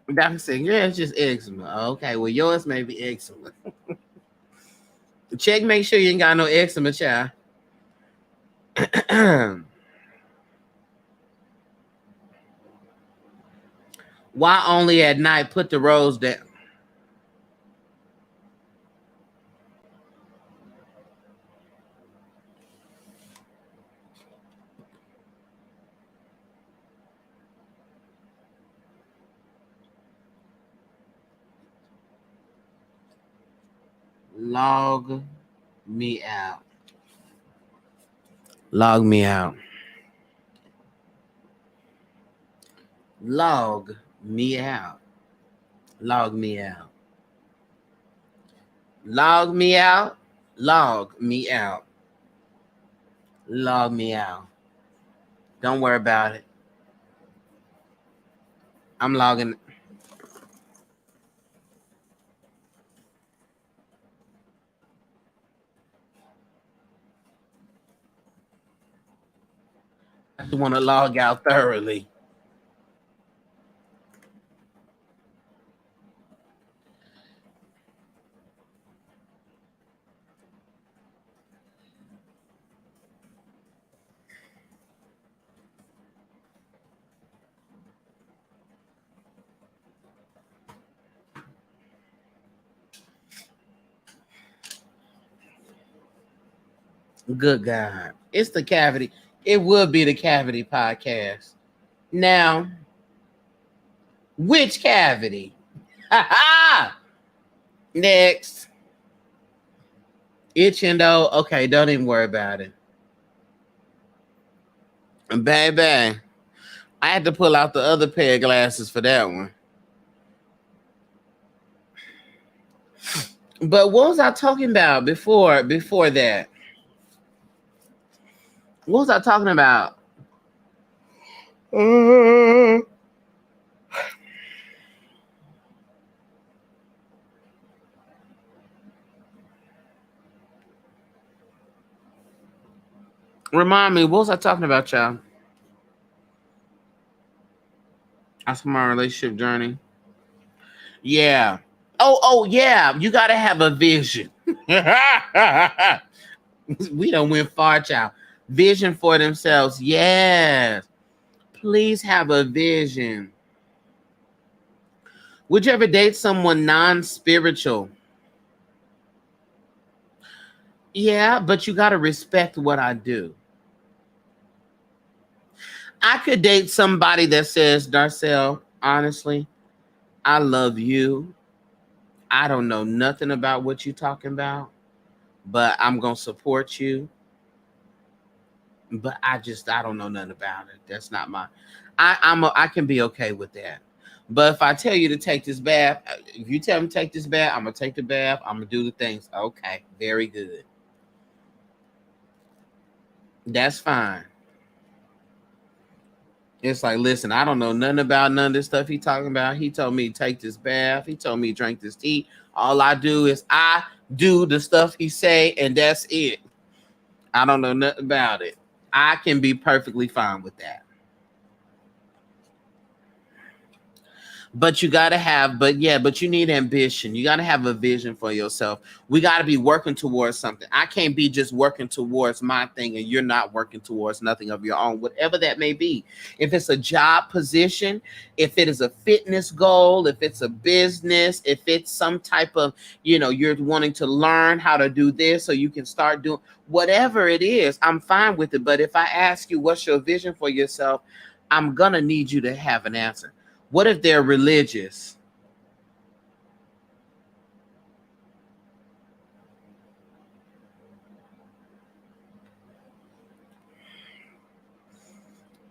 The doctor said, yeah, it's just eczema. Okay, well, yours may be eczema. Check, make sure you ain't got no eczema, child. Why only at night? Put the rose down. Log me out. Log me out. Log me out. Log me out. Log me out. Log me out. Log me out. Don't worry about it. I'm logging. I just want to log out thoroughly. Good God. It's the Cavity. It would be the Cavity podcast. Now, which cavity? Ha ha! Next. Itching though? Okay, don't even worry about it. Baby, I had to pull out the other pair of glasses for that one. But what was I talking about before that? What was I talking about? Uh, Remind me, what was I talking about, y'all? That's my relationship journey. Yeah. Oh, yeah. You gotta have a vision. We don't went far, child. Vision for themselves. Yes. Please have a vision. Would you ever date someone non-spiritual? Yeah, but you gotta respect what I do. I could date somebody that says, Darcel, honestly, I love you. I don't know nothing about what you're talking about, but I'm gonna support you. But I don't know nothing about it. That's not my. I can be okay with that. But if I tell you to take this bath, if you tell me to take this bath, I'm gonna take the bath. I'm gonna do the things. Okay, very good. That's fine. It's like, listen, I don't know nothing about none of this stuff he talking about. He told me to take this bath. He told me to drink this tea. All I do is I do the stuff he say, and that's it. I don't know nothing about it. I can be perfectly fine with that. But you got to have, but you need ambition. You got to have a vision for yourself. We got to be working towards something. I can't be just working towards my thing and you're not working towards nothing of your own, whatever that may be. If it's a job position, if it is a fitness goal, if it's a business, if it's some type of, you're wanting to learn how to do this so you can start doing whatever it is, I'm fine with it. But if I ask you, what's your vision for yourself? I'm going to need you to have an answer. What if they're religious?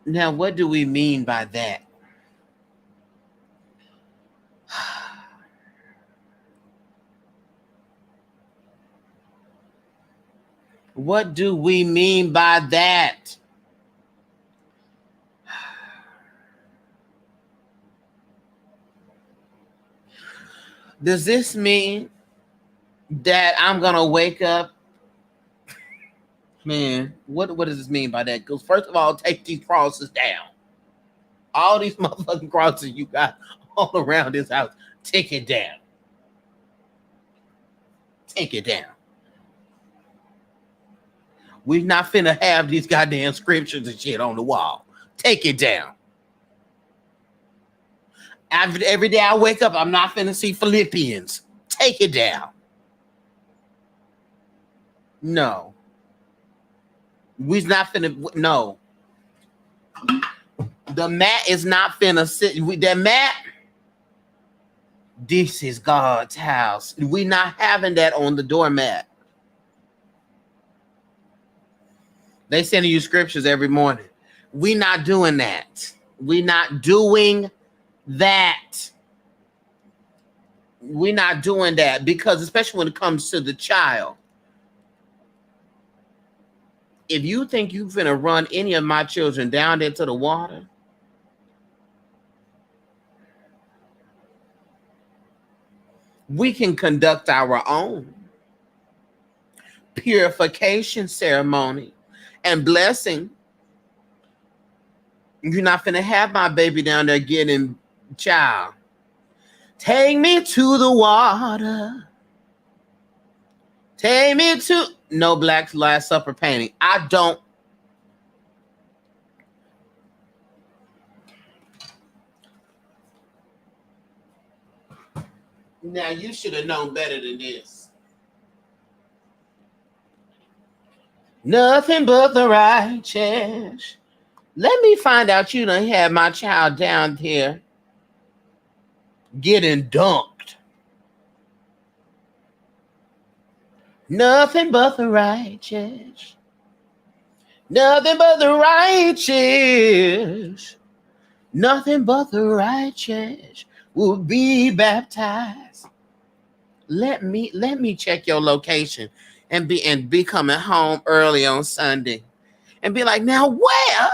Now, what do we mean by that? What do we mean by that? Does this mean that I'm going to wake up? Man, what does this mean by that? Because first of all, take these crosses down. All these motherfucking crosses you got all around this house, take it down. Take it down. We're not finna have these goddamn scriptures and shit on the wall. Take it down. Every day I wake up, I'm not finna see Philippians. Take it down. No. We's not finna. No. The mat is not finna sit. That mat. This is God's house. We not having that on the doormat. They sending you scriptures every morning. We not doing that. We not doing that. We're not doing that because, especially when it comes to the child, if you think you're gonna run any of my children down into the water, we can conduct our own purification ceremony and blessing. You're not gonna have my baby down there getting child. Take me to the water. Take me to no Black Last Supper painting. I don't. Now you should have known better than this. Nothing but the righteous. Let me find out you done had my child down here getting dunked. Nothing but the righteous. Nothing but the righteous. Nothing but the righteous will be baptized. Let me check your location and be coming home early on Sunday and be like, now where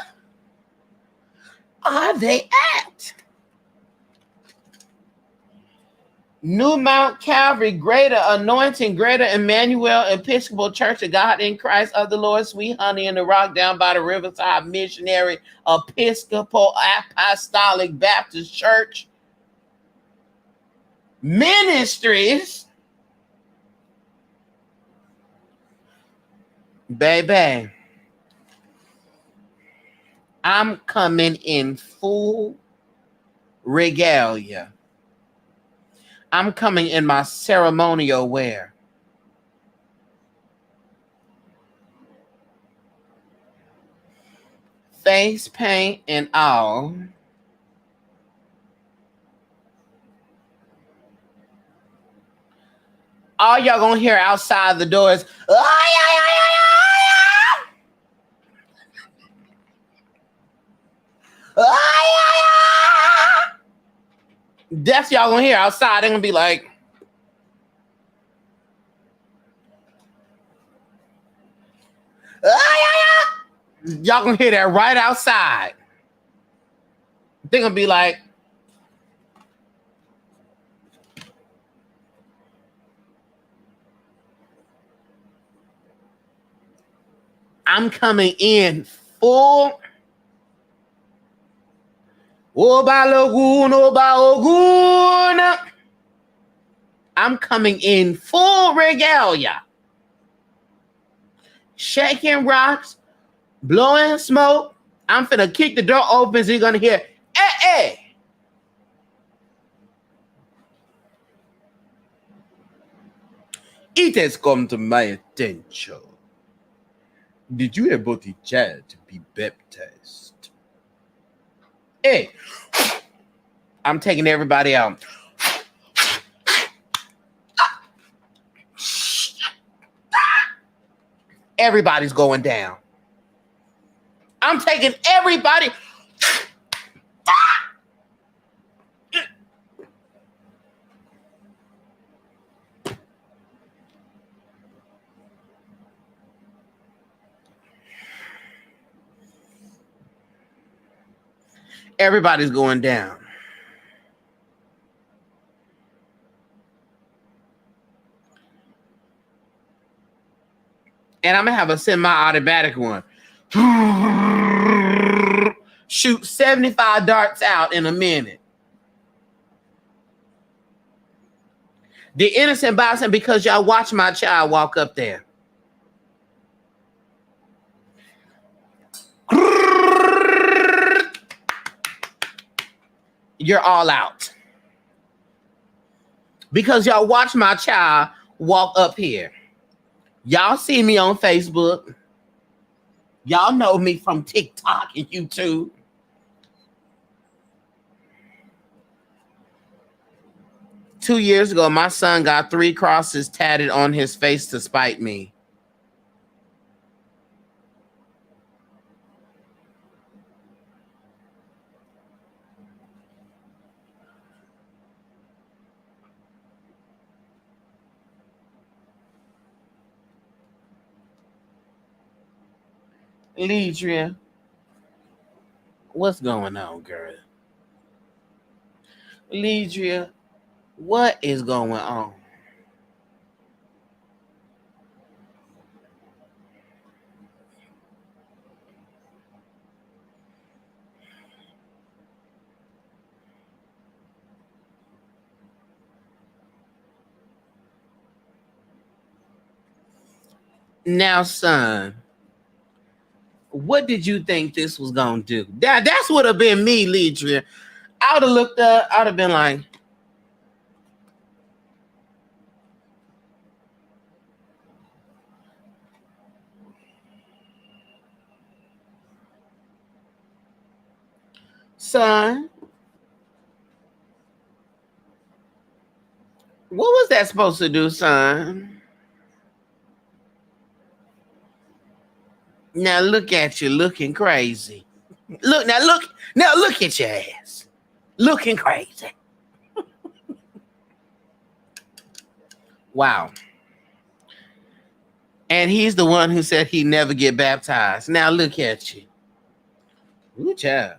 are they at? New Mount Calvary, Greater Anointing, Greater Emmanuel Episcopal Church of God in Christ of the Lord, Sweet Honey in the Rock, down by the Riverside Missionary Episcopal Apostolic Baptist Church Ministries. Baby, I'm coming in full regalia. I'm coming in my ceremonial wear. Face paint and all. All y'all gonna hear outside the doors. That's y'all gonna hear outside. They're gonna be like, y'all gonna hear that right outside. They're gonna be like, I'm coming in full. I'm coming in full regalia. Shaking rocks, blowing smoke. I'm finna kick the door open so you're gonna hear, eh. It has come to my attention. Did you ever the child to be baptized? Hey, I'm taking everybody out. Everybody's going down. I'm taking everybody. Everybody's going down. And I'm gonna have a semi-automatic one. Shoot 75 darts out in a minute. The innocent bystander, because y'all watch my child walk up there. You're all out. Because y'all watch my child walk up here. Y'all see me on Facebook. Y'all know me from TikTok and YouTube. Two years ago, my son got 3 crosses tatted on his face to spite me. Lidria, what's going on, girl? Lidria, what is going on? Now, son, what did you think this was gonna do? That's would have been me, Lidria. I would have looked up. I would have been like, son, what was that supposed to do, son? Now look at you looking crazy. Look at your ass. Looking crazy. Wow. And he's the one who said he never get baptized. Now look at you. Ooh, child.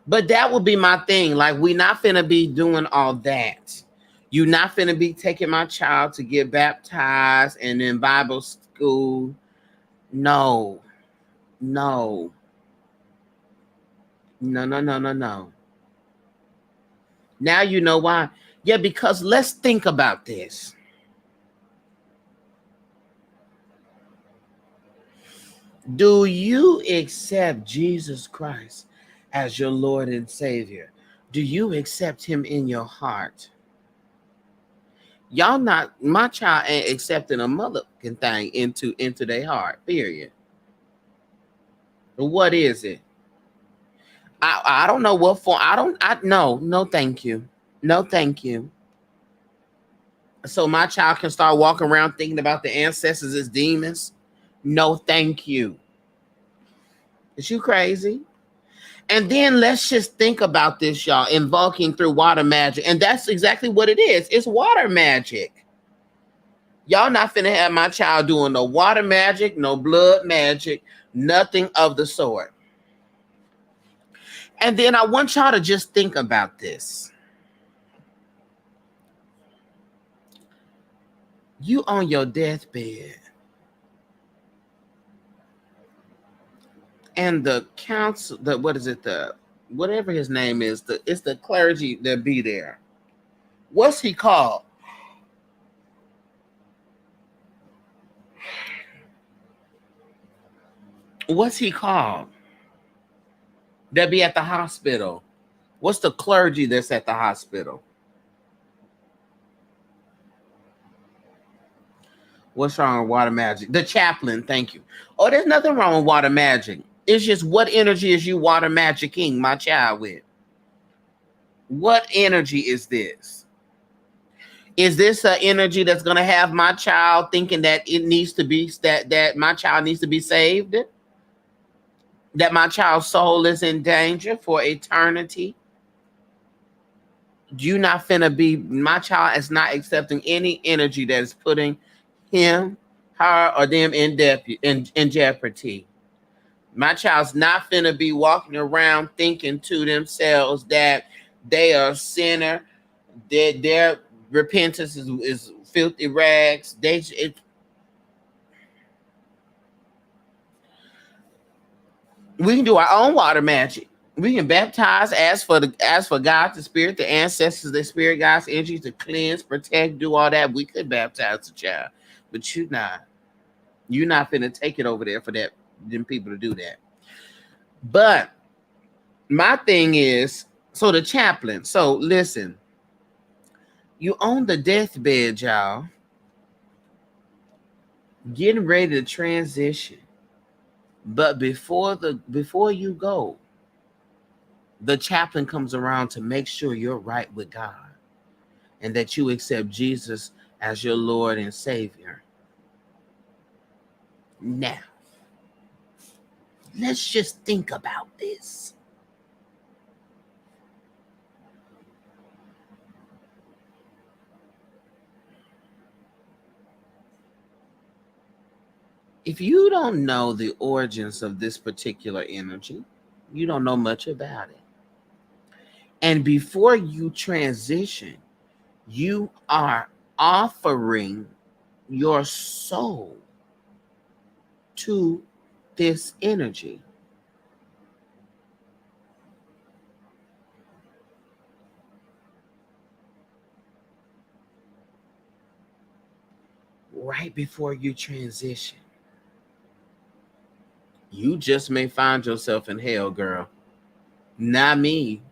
But that would be my thing. Like, we not finna be doing all that. You not finna be taking my child to get baptized and in Bible school. No. No. No. Now you know why. Yeah, because let's think about this. Do you accept Jesus Christ as your Lord and Savior? Do you accept him in your heart? Y'all not, my child ain't accepting a motherfucking thing into their heart, period. What is it? I don't know what form. No, thank you. No, thank you. So my child can start walking around thinking about the ancestors as demons? No, thank you. Is you crazy? And then let's just think about this, y'all, invoking through water magic. And that's exactly what it is. It's water magic. Y'all not finna have my child doing no water magic, no blood magic, nothing of the sort. And then I want y'all to just think about this. You on your deathbed. And the council, whatever his name is, it's the clergy that be there. What's he called? What's he called? That be at the hospital. What's the clergy that's at the hospital? What's wrong with water magic? The chaplain, thank you. Oh, there's nothing wrong with water magic. It's just, what energy is you water magicking my child with? What energy is this? Is this an energy that's going to have my child thinking that it needs to be, that my child needs to be saved? That my child's soul is in danger for eternity? You not finna be, my child is not accepting any energy that is putting him, her, or them in jeopardy. My child's not finna be walking around thinking to themselves that they are a sinner, that their repentance is filthy rags. We can do our own water magic. We can baptize, ask for God, the spirit, the ancestors, the spirit, God's energy to cleanse, protect, do all that. We could baptize the child, but you're not finna take it over there for them people to do that. But my thing is, so the chaplain. So listen, you on the deathbed, y'all, getting ready to transition. But before you go, the chaplain comes around to make sure you're right with God and that you accept Jesus as your Lord and Savior. Now, let's just think about this. If you don't know the origins of this particular energy, you don't know much about it. And before you transition, you are offering your soul to this energy. Right before you transition. You just may find yourself in hell, girl. Not me.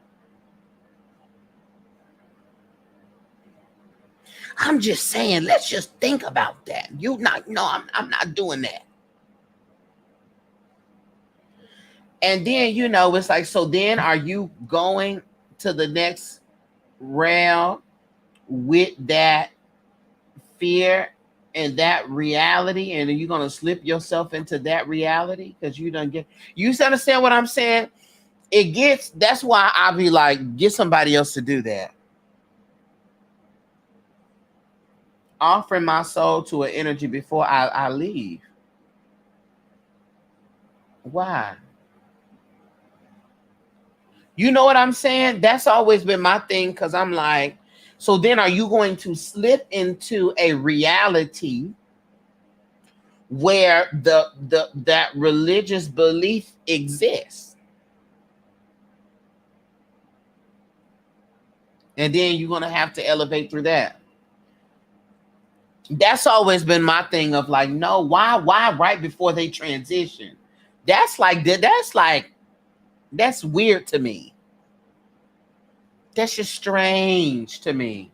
I'm just saying, let's just think about that. I'm not doing that. And then, it's like, so then are you going to the next realm with that fear in that reality, and you're gonna slip yourself into that reality because you don't get. You understand what I'm saying? It gets. That's why I'll be like, get somebody else to do that. Offering my soul to an energy before I leave. Why? You know what I'm saying? That's always been my thing because I'm like, so then are you going to slip into a reality where the that religious belief exists? And then you're gonna have to elevate through that. That's always been my thing of like, no, why right before they transition? That's like that's weird to me. That's just strange to me.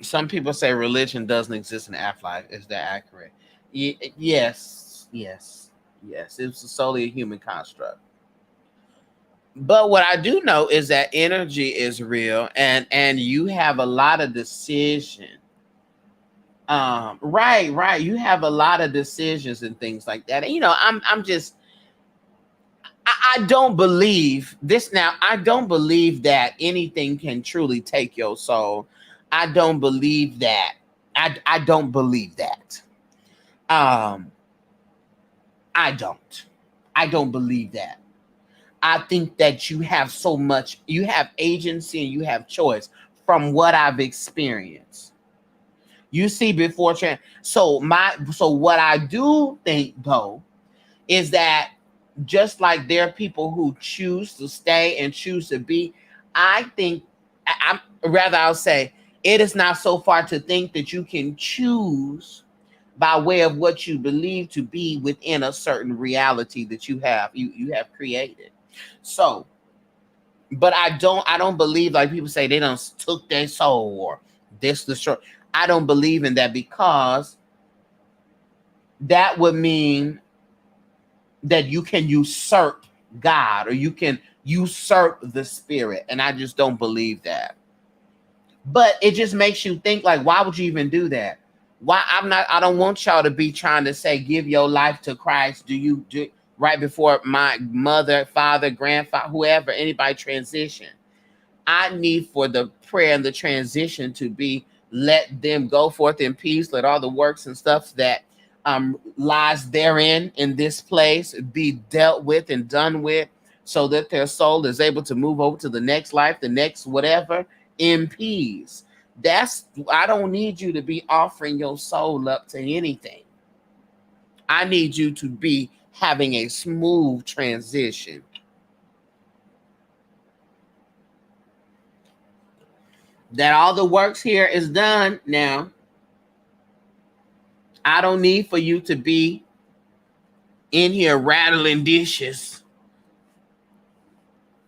Some people say religion doesn't exist in the afterlife. Is that accurate? Yes, yes, yes. It's solely a human construct. But what I do know is that energy is real, and you have a lot of decision. Right. You have a lot of decisions and things like that. And, I'm just I don't believe this now. I don't believe that anything can truly take your soul. I don't believe that. I don't believe that. Um, I don't. I don't believe that. I think that you have so much, you have agency and you have choice from what I've experienced. You see before so what I do think though is that just like there are people who choose to stay and choose to be, I think I'll say it is not so far to think that you can choose by way of what you believe to be within a certain reality that you have created. So, but I don't believe like people say they don't took their soul or this the short. I don't believe in that because that would mean that you can usurp God or you can usurp the spirit. And I just don't believe that. But it just makes you think like, why would you even do that? I don't want y'all to be trying to say, give your life to Christ. Do you do right before my mother, father, grandfather, whoever, anybody transition? I need for the prayer and the transition to be let them go forth in peace. Let all the works and stuff that lies therein in this place be dealt with and done with so that their soul is able to move over to the next life, the next whatever in peace. I don't need you to be offering your soul up to anything. I need you to be having a smooth transition. That all the works here is done now. I don't need for you to be in here rattling dishes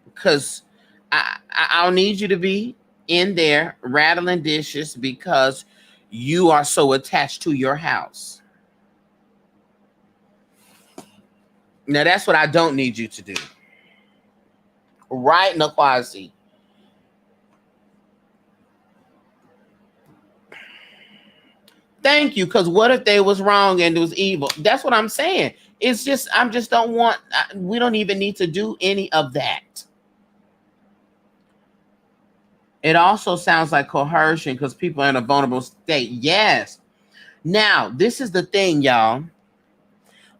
because I don't need you to be in there rattling dishes because you are so attached to your house. Now that's what I don't need you to do. Right, Naquazi? Thank you. Because what if they was wrong and it was evil? That's what I'm saying. It's just I'm just don't want. We don't even need to do any of that. It also sounds like coercion because people are in a vulnerable state. Yes. Now this is the thing, y'all.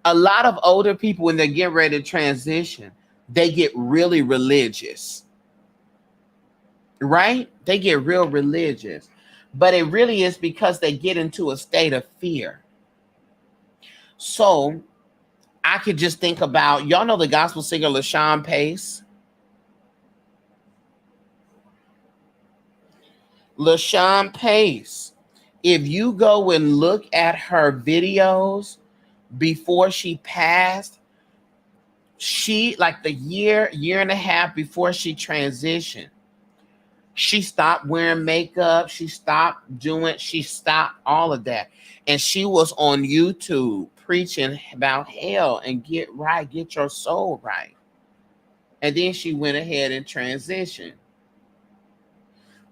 A lot of older people when they get ready to transition, they get really religious. Right? They get real religious. But it really is because they get into a state of fear. So I could just think about, y'all know the gospel singer LaShawn Pace? LaShawn Pace. If you go and look at her videos before she passed, she like the year and a half before she transitioned, she stopped wearing makeup, she stopped all of that. And she was on YouTube preaching about hell and get your soul right. And then she went ahead and transitioned.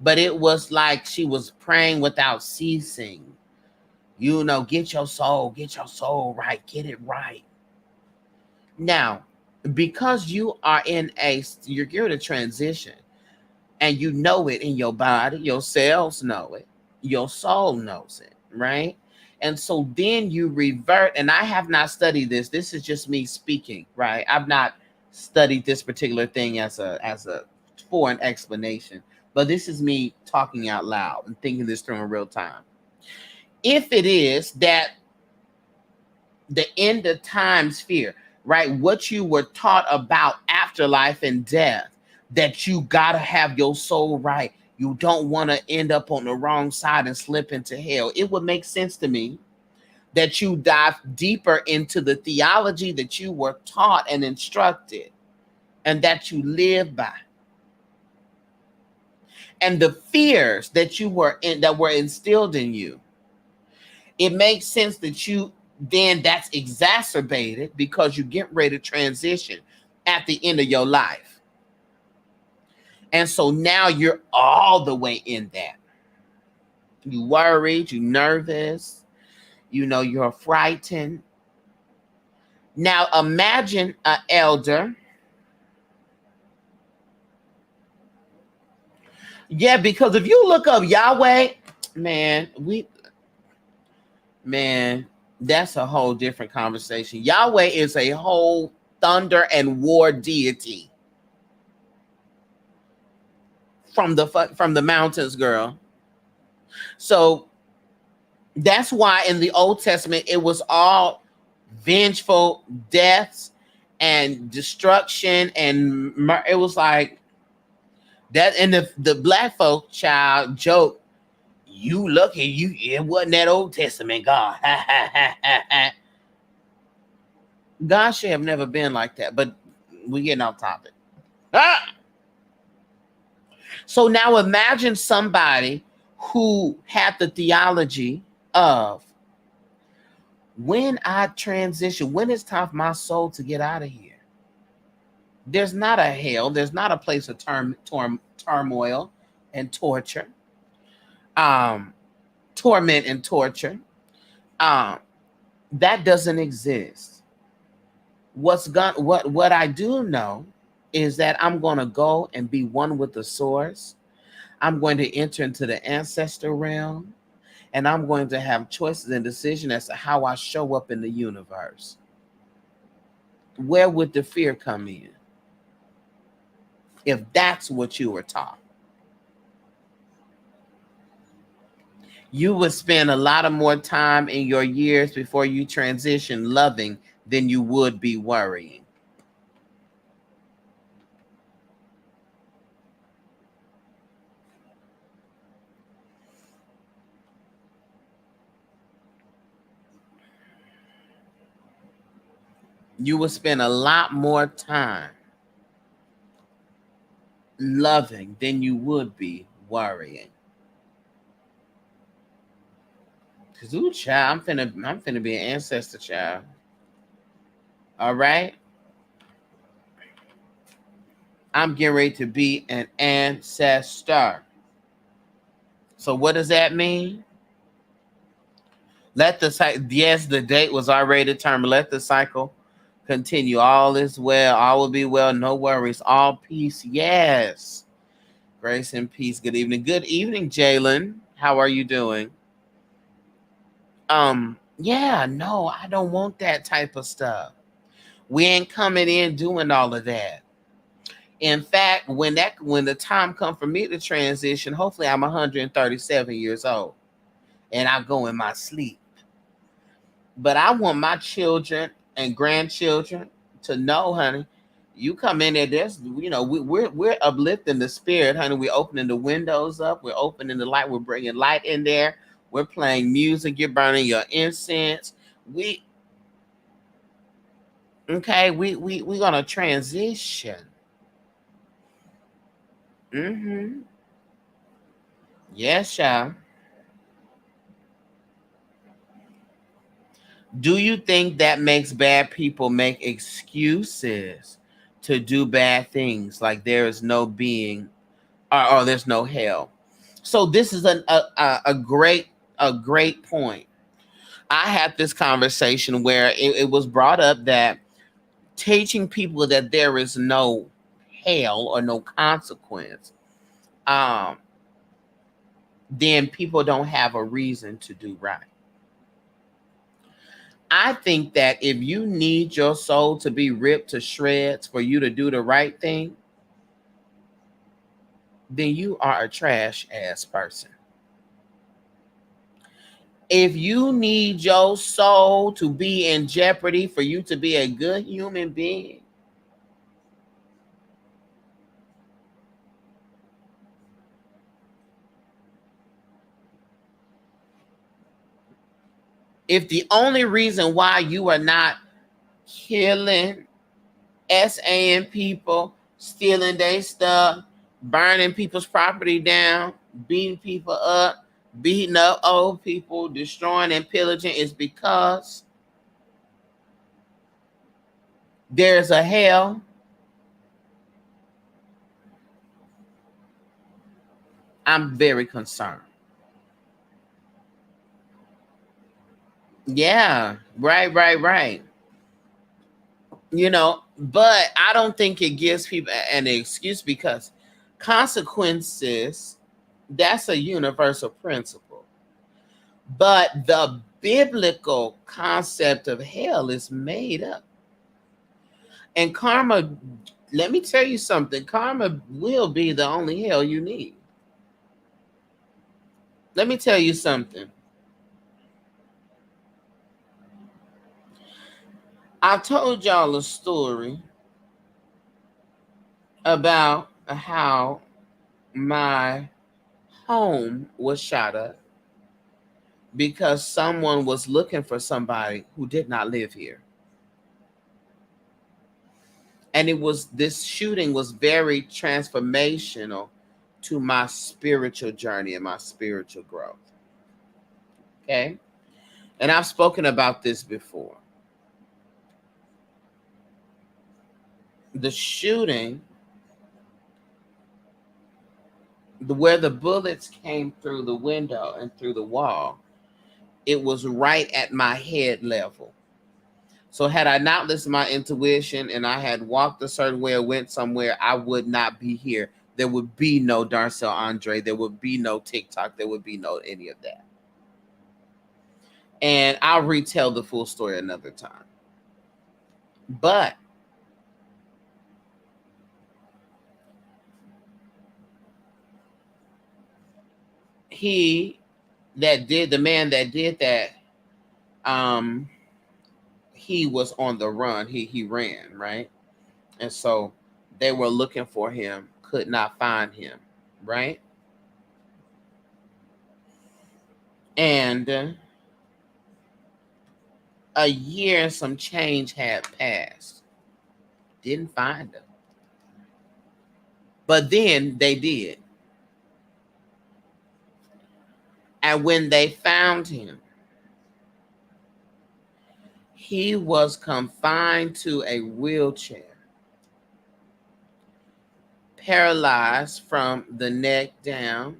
but it was like she was praying without ceasing. You know, get your soul right, get it right. Now, because you're in a transition, and you know it in your body, your cells know it, your soul knows it, right? And so then you revert, and I have not studied this. This is just me speaking, right? I've not studied this particular thing as a for an explanation, but this is me talking out loud and thinking this through in real time. If it is that the end of time sphere, right? What you were taught about afterlife and death, that you got to have your soul right. You don't want to end up on the wrong side and slip into hell. It would make sense to me that you dive deeper into the theology that you were taught and instructed and that you live by. And the fears that that were instilled in you. It makes sense that that's exacerbated because you get ready to transition at the end of your life. And so now you're all the way in that. You worried, you nervous, you're frightened. Now imagine an elder. Yeah, because if you look up Yahweh, man, that's a whole different conversation. Yahweh is a whole thunder and war deity from the mountains, girl. So that's why in the Old Testament it was all vengeful deaths and destruction, and it was like that. And the black folk child joke, you lucky it wasn't that Old Testament God. God should have never been like that, but we're getting off topic. So now imagine somebody who had the theology of, when I transition, when it's time for my soul to get out of here, there's not a hell, there's not a place of turmoil and torture, torment and torture. That doesn't exist. What I do know is that I'm going to go and be one with the source. I'm going to enter into the ancestor realm, and I'm going to have choices and decisions as to how I show up in the universe. Where would the fear come in? If that's what you were taught. You would spend a lot of more time in your years before you transition loving than you would be worrying. You will spend a lot more time loving than you would be worrying. Cause ooh, child, I'm finna be an ancestor child. All right. I'm getting ready to be an ancestor. So what does that mean? The date was already determined. Let the cycle continue. All is well. All will be well. No worries. All peace. Yes. Grace and peace. Good evening. Good evening, Jalen. How are you doing? Yeah, no, I don't want that type of stuff. We ain't coming in doing all of that. In fact, when the time comes for me to transition, hopefully I'm 137 years old and I go in my sleep. But I want my children and grandchildren to know, honey, you come in there, we're uplifting the spirit, honey. We're opening the windows up, we're opening the light, we're bringing light in there, we're playing music, you're burning your incense. We're gonna transition. Yes, y'all. Do you think that makes bad people make excuses to do bad things, like there is no being or there's no hell? So this is a great point. I had this conversation where it was brought up that teaching people that there is no hell or no consequence, um, then people don't have a reason to do right. I think that if you need your soul to be ripped to shreds for you to do the right thing, then you are a trash ass person. If you need your soul to be in jeopardy for you to be a good human being, if the only reason why you are not killing, SAing people, stealing their stuff, burning people's property down, beating people up, beating up old people, destroying and pillaging, is because there's a hell, I'm very concerned. Yeah, right. But I don't think it gives people an excuse, because consequences, that's a universal principle. But the biblical concept of hell is made up. And karma, let me tell you something, karma will be the only hell you need. Let me tell you something. I told y'all a story about how my home was shot up because someone was looking for somebody who did not live here. And this shooting was very transformational to my spiritual journey and my spiritual growth. Okay. And I've spoken about this before. The shooting, where the bullets came through the window and through the wall, it was right at my head level. So had I not listened to my intuition and I had walked a certain way or went somewhere, I would not be here. There would be no Darcel Andre. There would be no TikTok. There would be no any of that. And I'll retell the full story another time. But the man that did that, um, he was on the run. He ran, right? And so they were looking for him, could not find him, right? And a year and some change had passed. Didn't find him. But then they did. And when they found him, he was confined to a wheelchair, paralyzed from the neck down,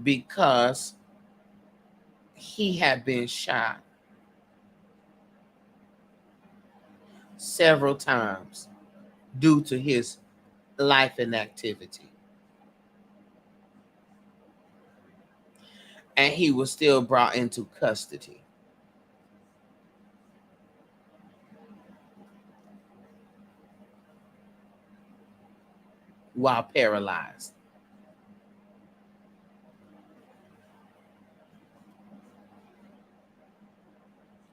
because he had been shot several times due to his life inactivity. And he was still brought into custody. While paralyzed.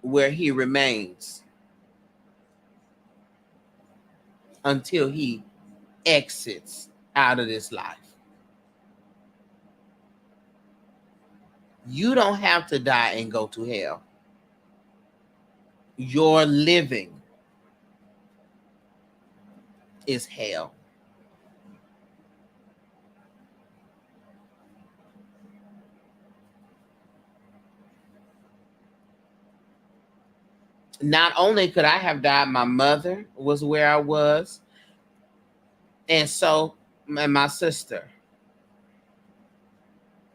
Where he remains until he exits out of this life. You don't have to die and go to hell. Your living is hell. Not only could I have died, my mother was where I was, and my sister.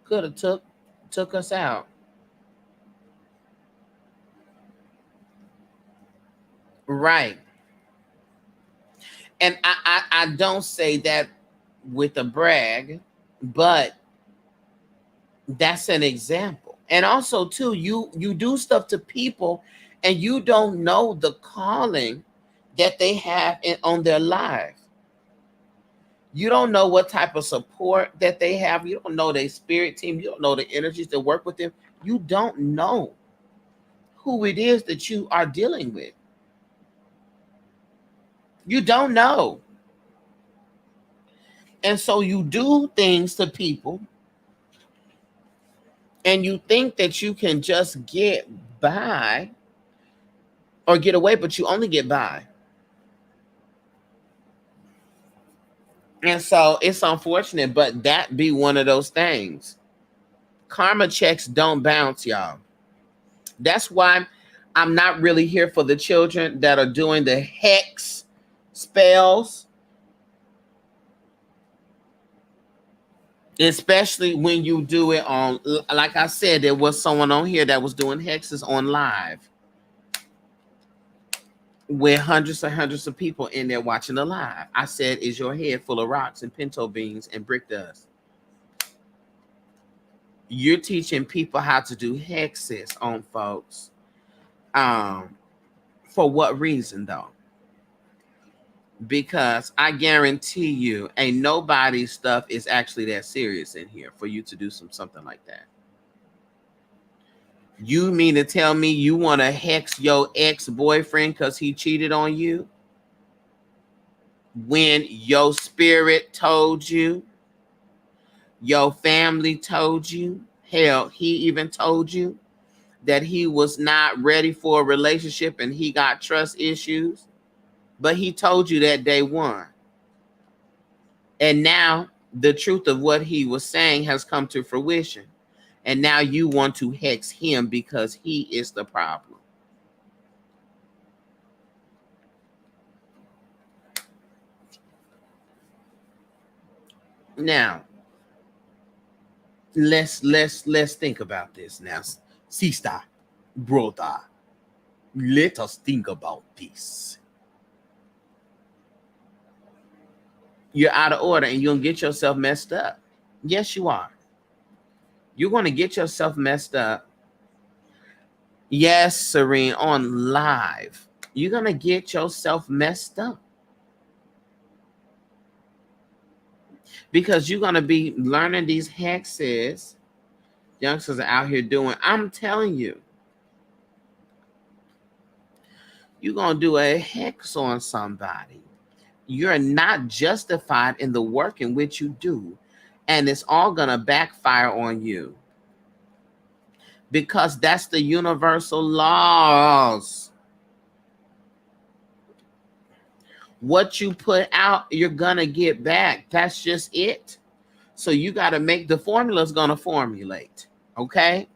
could have took us out. Right. And I don't say that with a brag, but that's an example. And also too, you do stuff to people and you don't know the calling that they have on their life. You don't know what type of support that they have. You don't know their spirit team. You don't know the energies that work with them. You don't know who it is that you are dealing with. You don't know. And so you do things to people and you think that you can just get by or get away, but you only get by. And so it's unfortunate, but that be one of those things. Karma checks don't bounce, y'all. That's why I'm not really here for the children that are doing the hex spells, especially when you do it on, like I said, there was someone on here that was doing hexes on live with hundreds and hundreds of people in there watching the live. I said, is your head full of rocks and pinto beans and brick dust? You're teaching people how to do hexes on folks. For what reason though? Because I guarantee you ain't nobody's stuff is actually that serious in here for you to do something like that. You mean to tell me you want to hex your ex-boyfriend because he cheated on you? When your spirit told you, your family told you, hell, he even told you that he was not ready for a relationship and he got trust issues, but he told you that day one. And now the truth of what he was saying has come to fruition. And now you want to hex him because he is the problem. Now, let's think about this now. Sister, brother, let us think about this. You're out of order and you're gonna get yourself messed up. Yes, you are. You're gonna get yourself messed up. Yes, Serene, on live. You're gonna get yourself messed up. Because you're gonna be learning these hexes. Youngsters are out here doing. I'm telling you, you're gonna do a hex on somebody. You're not justified in the work in which you do, and it's all gonna backfire on you. Because that's the universal laws. What you put out, you're gonna get back. That's just it. So you got to make the formula's gonna formulate. Okay.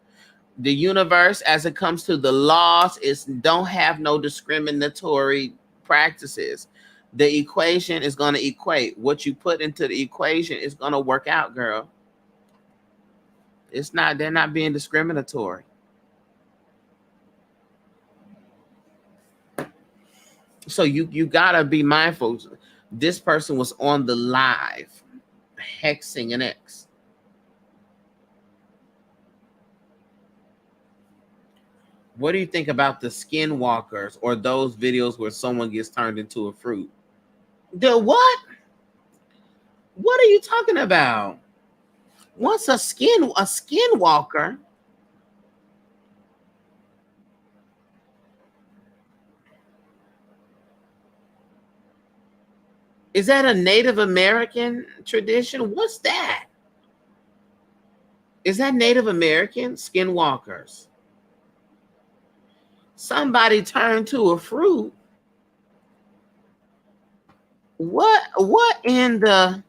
The universe, as it comes to the laws, is don't have no discriminatory practices. The equation is going to equate. What you put into the equation is going to work out, girl. It's not, they're not being discriminatory. So you gotta be mindful. This person was on the live hexing an ex. What do you think about the skinwalkers or those videos where someone gets turned into a fruit? The what? What are you talking about? What's a skinwalker? Is that a Native American tradition? What's that? Is that Native American skinwalkers? Somebody turned to a fruit. What in the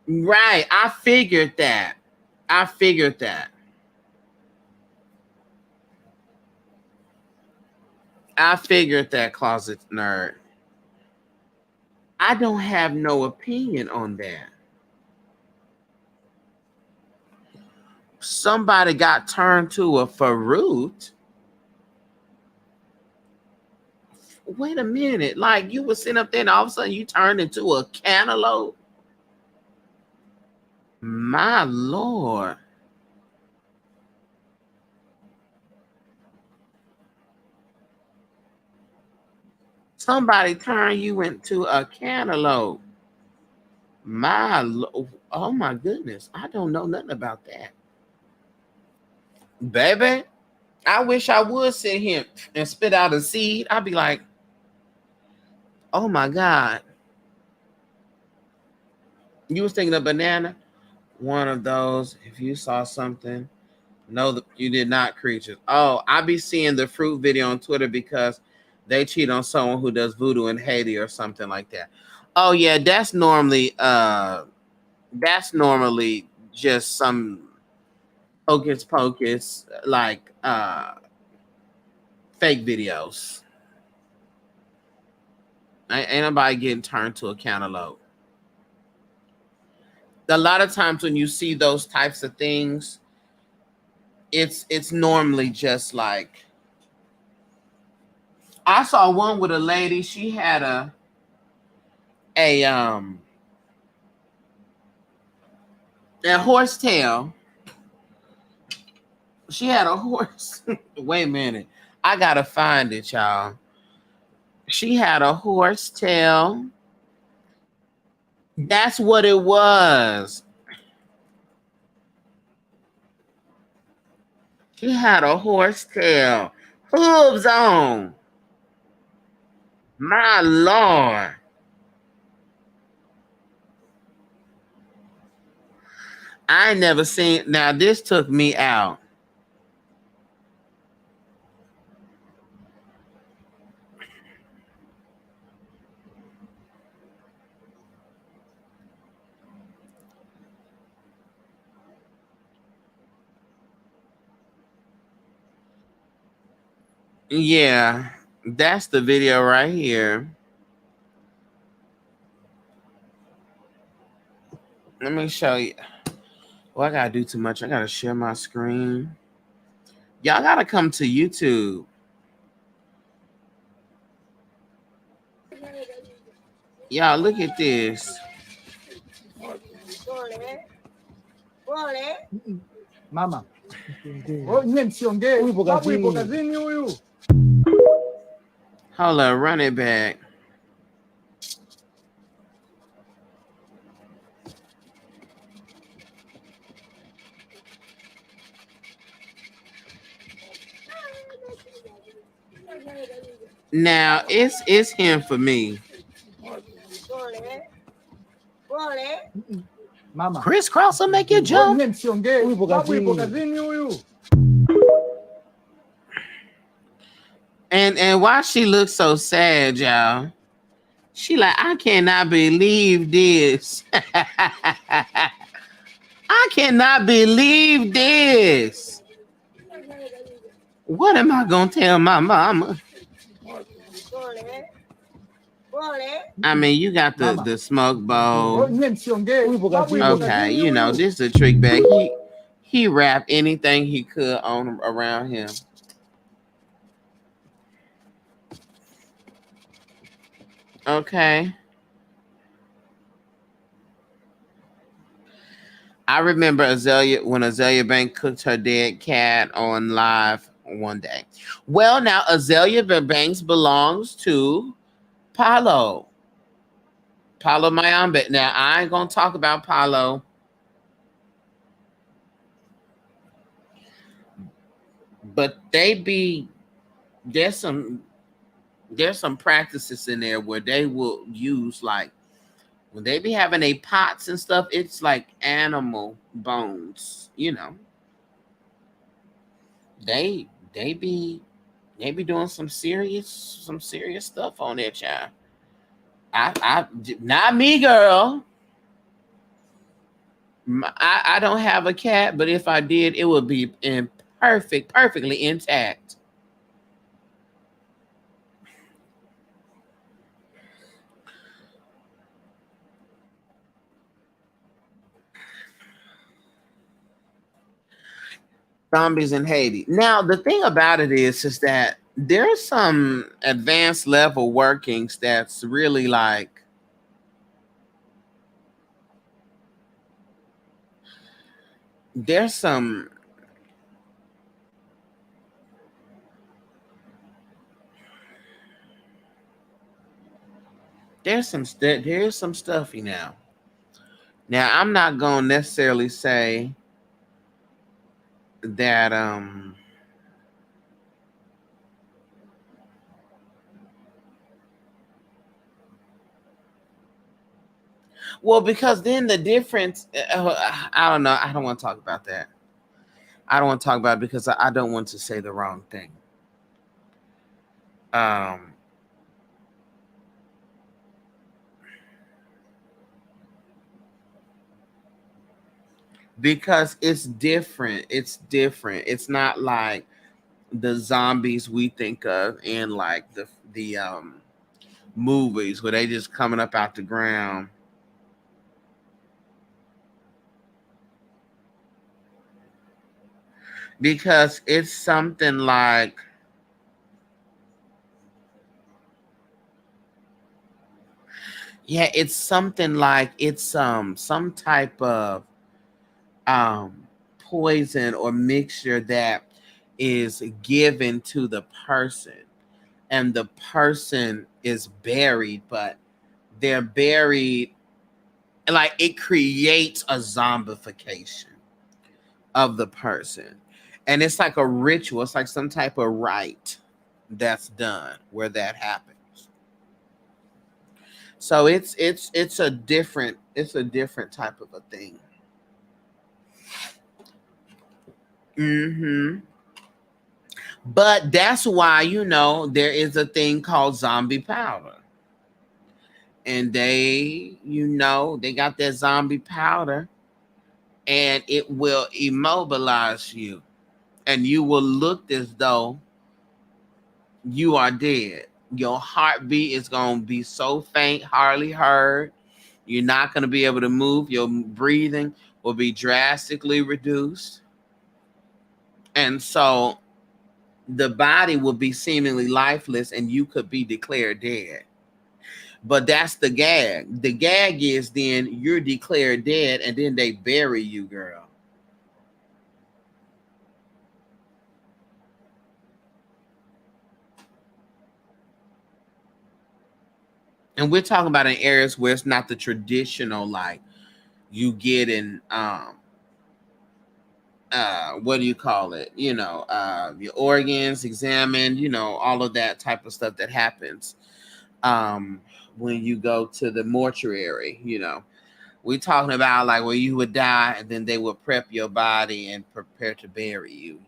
right? I figured that. I figured that. I figured that, closet nerd. I don't have no opinion on that. Somebody got turned to a fruit. Wait a minute. Like you were sitting up there and all of a sudden you turned into a cantaloupe. My Lord. Somebody turned you into a cantaloupe. Oh my goodness. I don't know nothing about that. Baby, I wish I would sit here and spit out a seed. I'd be like, oh my God. You was thinking of banana? One of those. If you saw something, know that you did not creatures. Oh, I be seeing the fruit video on Twitter because they cheat on someone who does voodoo in Haiti or something like that. Oh yeah, that's normally just some hocus pocus like fake videos. Ain't nobody getting turned to a cantaloupe. A lot of times when you see those types of things, it's normally just like I saw one with a lady. She had a a horse tail. She had a horse. Wait a minute. I gotta find it, y'all. She had a horse tail. That's what it was. She had a horse tail. Hooves on. My Lord. I ain't never seen. Now, this took me out. Yeah, that's the video right here. Let me show you. Well, I gotta do too much. I gotta share my screen. Y'all gotta come to YouTube. Y'all look at this. Mama. Nyie msiongee. Babu yupo kazini huyu. Hold on, run it back. Now it's him for me. Mama. Crisscross will make you jump. Nyie msiongee. Babu yupo kazini huyu. And why she looks so sad, y'all? She like, I cannot believe this. I cannot believe this. What am I gonna tell my mama? I mean, you got the smoke bowl. Okay, you know, this is a trick bag. He wrapped anything he could on around him. Okay. I remember when Azalea Banks cooked her dead cat on live one day. Well, now Azalea Banks belongs to Paulo Mayombe. Now I ain't gonna talk about Paulo, but there's some practices in there where they will use like when they be having a pots and stuff, it's like animal bones, you know. They be doing some serious stuff on that child. I not me, girl. I don't have a cat, but if I did, it would be perfectly intact. Zombies in Haiti. Now, the thing about it is that there's some advanced level workings that's really like there's some there's some stuffy now. Now, I'm not gonna necessarily say that well, because then the difference I don't know, I don't want to talk about that. I don't want to talk about it because I don't want to say the wrong thing. Um because it's different. It's different. It's not like the zombies we think of in like the movies where they just coming up out the ground. Because it's something like yeah, it's something like it's some type of um poison or mixture that is given to the person, and the person is buried, but they're buried like it creates a zombification of the person. And it's like a ritual, it's like some type of rite that's done where that happens. So it's a different type of a thing. Hmm. But that's why there is a thing called zombie powder. And they got that zombie powder, and it will immobilize you, and you will look as though you are dead. Your heartbeat is going to be so faint, hardly heard. You're not going to be able to move. Your breathing will be drastically reduced. And so the body will be seemingly lifeless, and you could be declared dead. But that's the gag. The gag is then you're declared dead, and then they bury you, girl. And we're talking about in areas where it's not the traditional, like you get in what do you call it, your organs examined, all of that type of stuff that happens um when you go to the mortuary. We're talking about like where you would die, and then they would prep your body and prepare to bury you.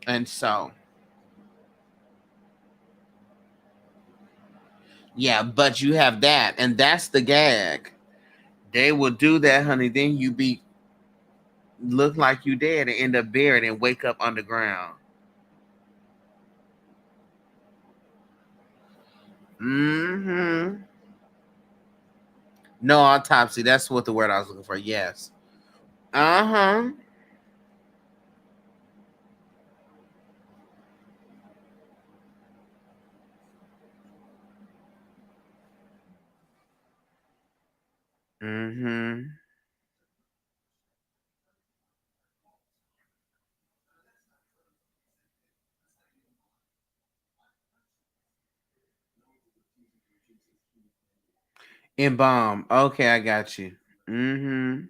And so yeah, but you have that, and that's the gag. They will do that, honey, then you be look like you dead and end up buried and wake up underground. Mm-hmm. No autopsy. That's what the word I was looking for. Yes. Uh-huh. Mm-hmm. Embalm. Okay, I got you. Mm-hmm.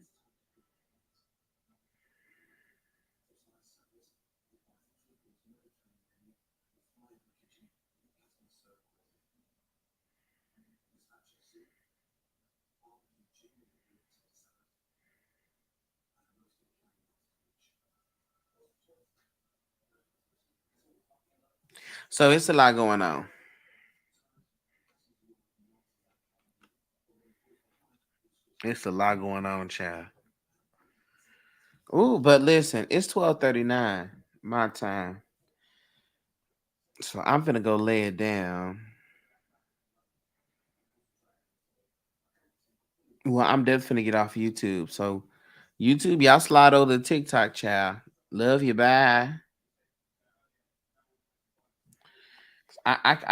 So it's a lot going on. It's a lot going on, child. Ooh, but listen, it's 12:39 my time. So I'm gonna go lay it down. Well, I'm definitely get off YouTube. So YouTube, y'all slide over to TikTok, child. Love you. Bye. I can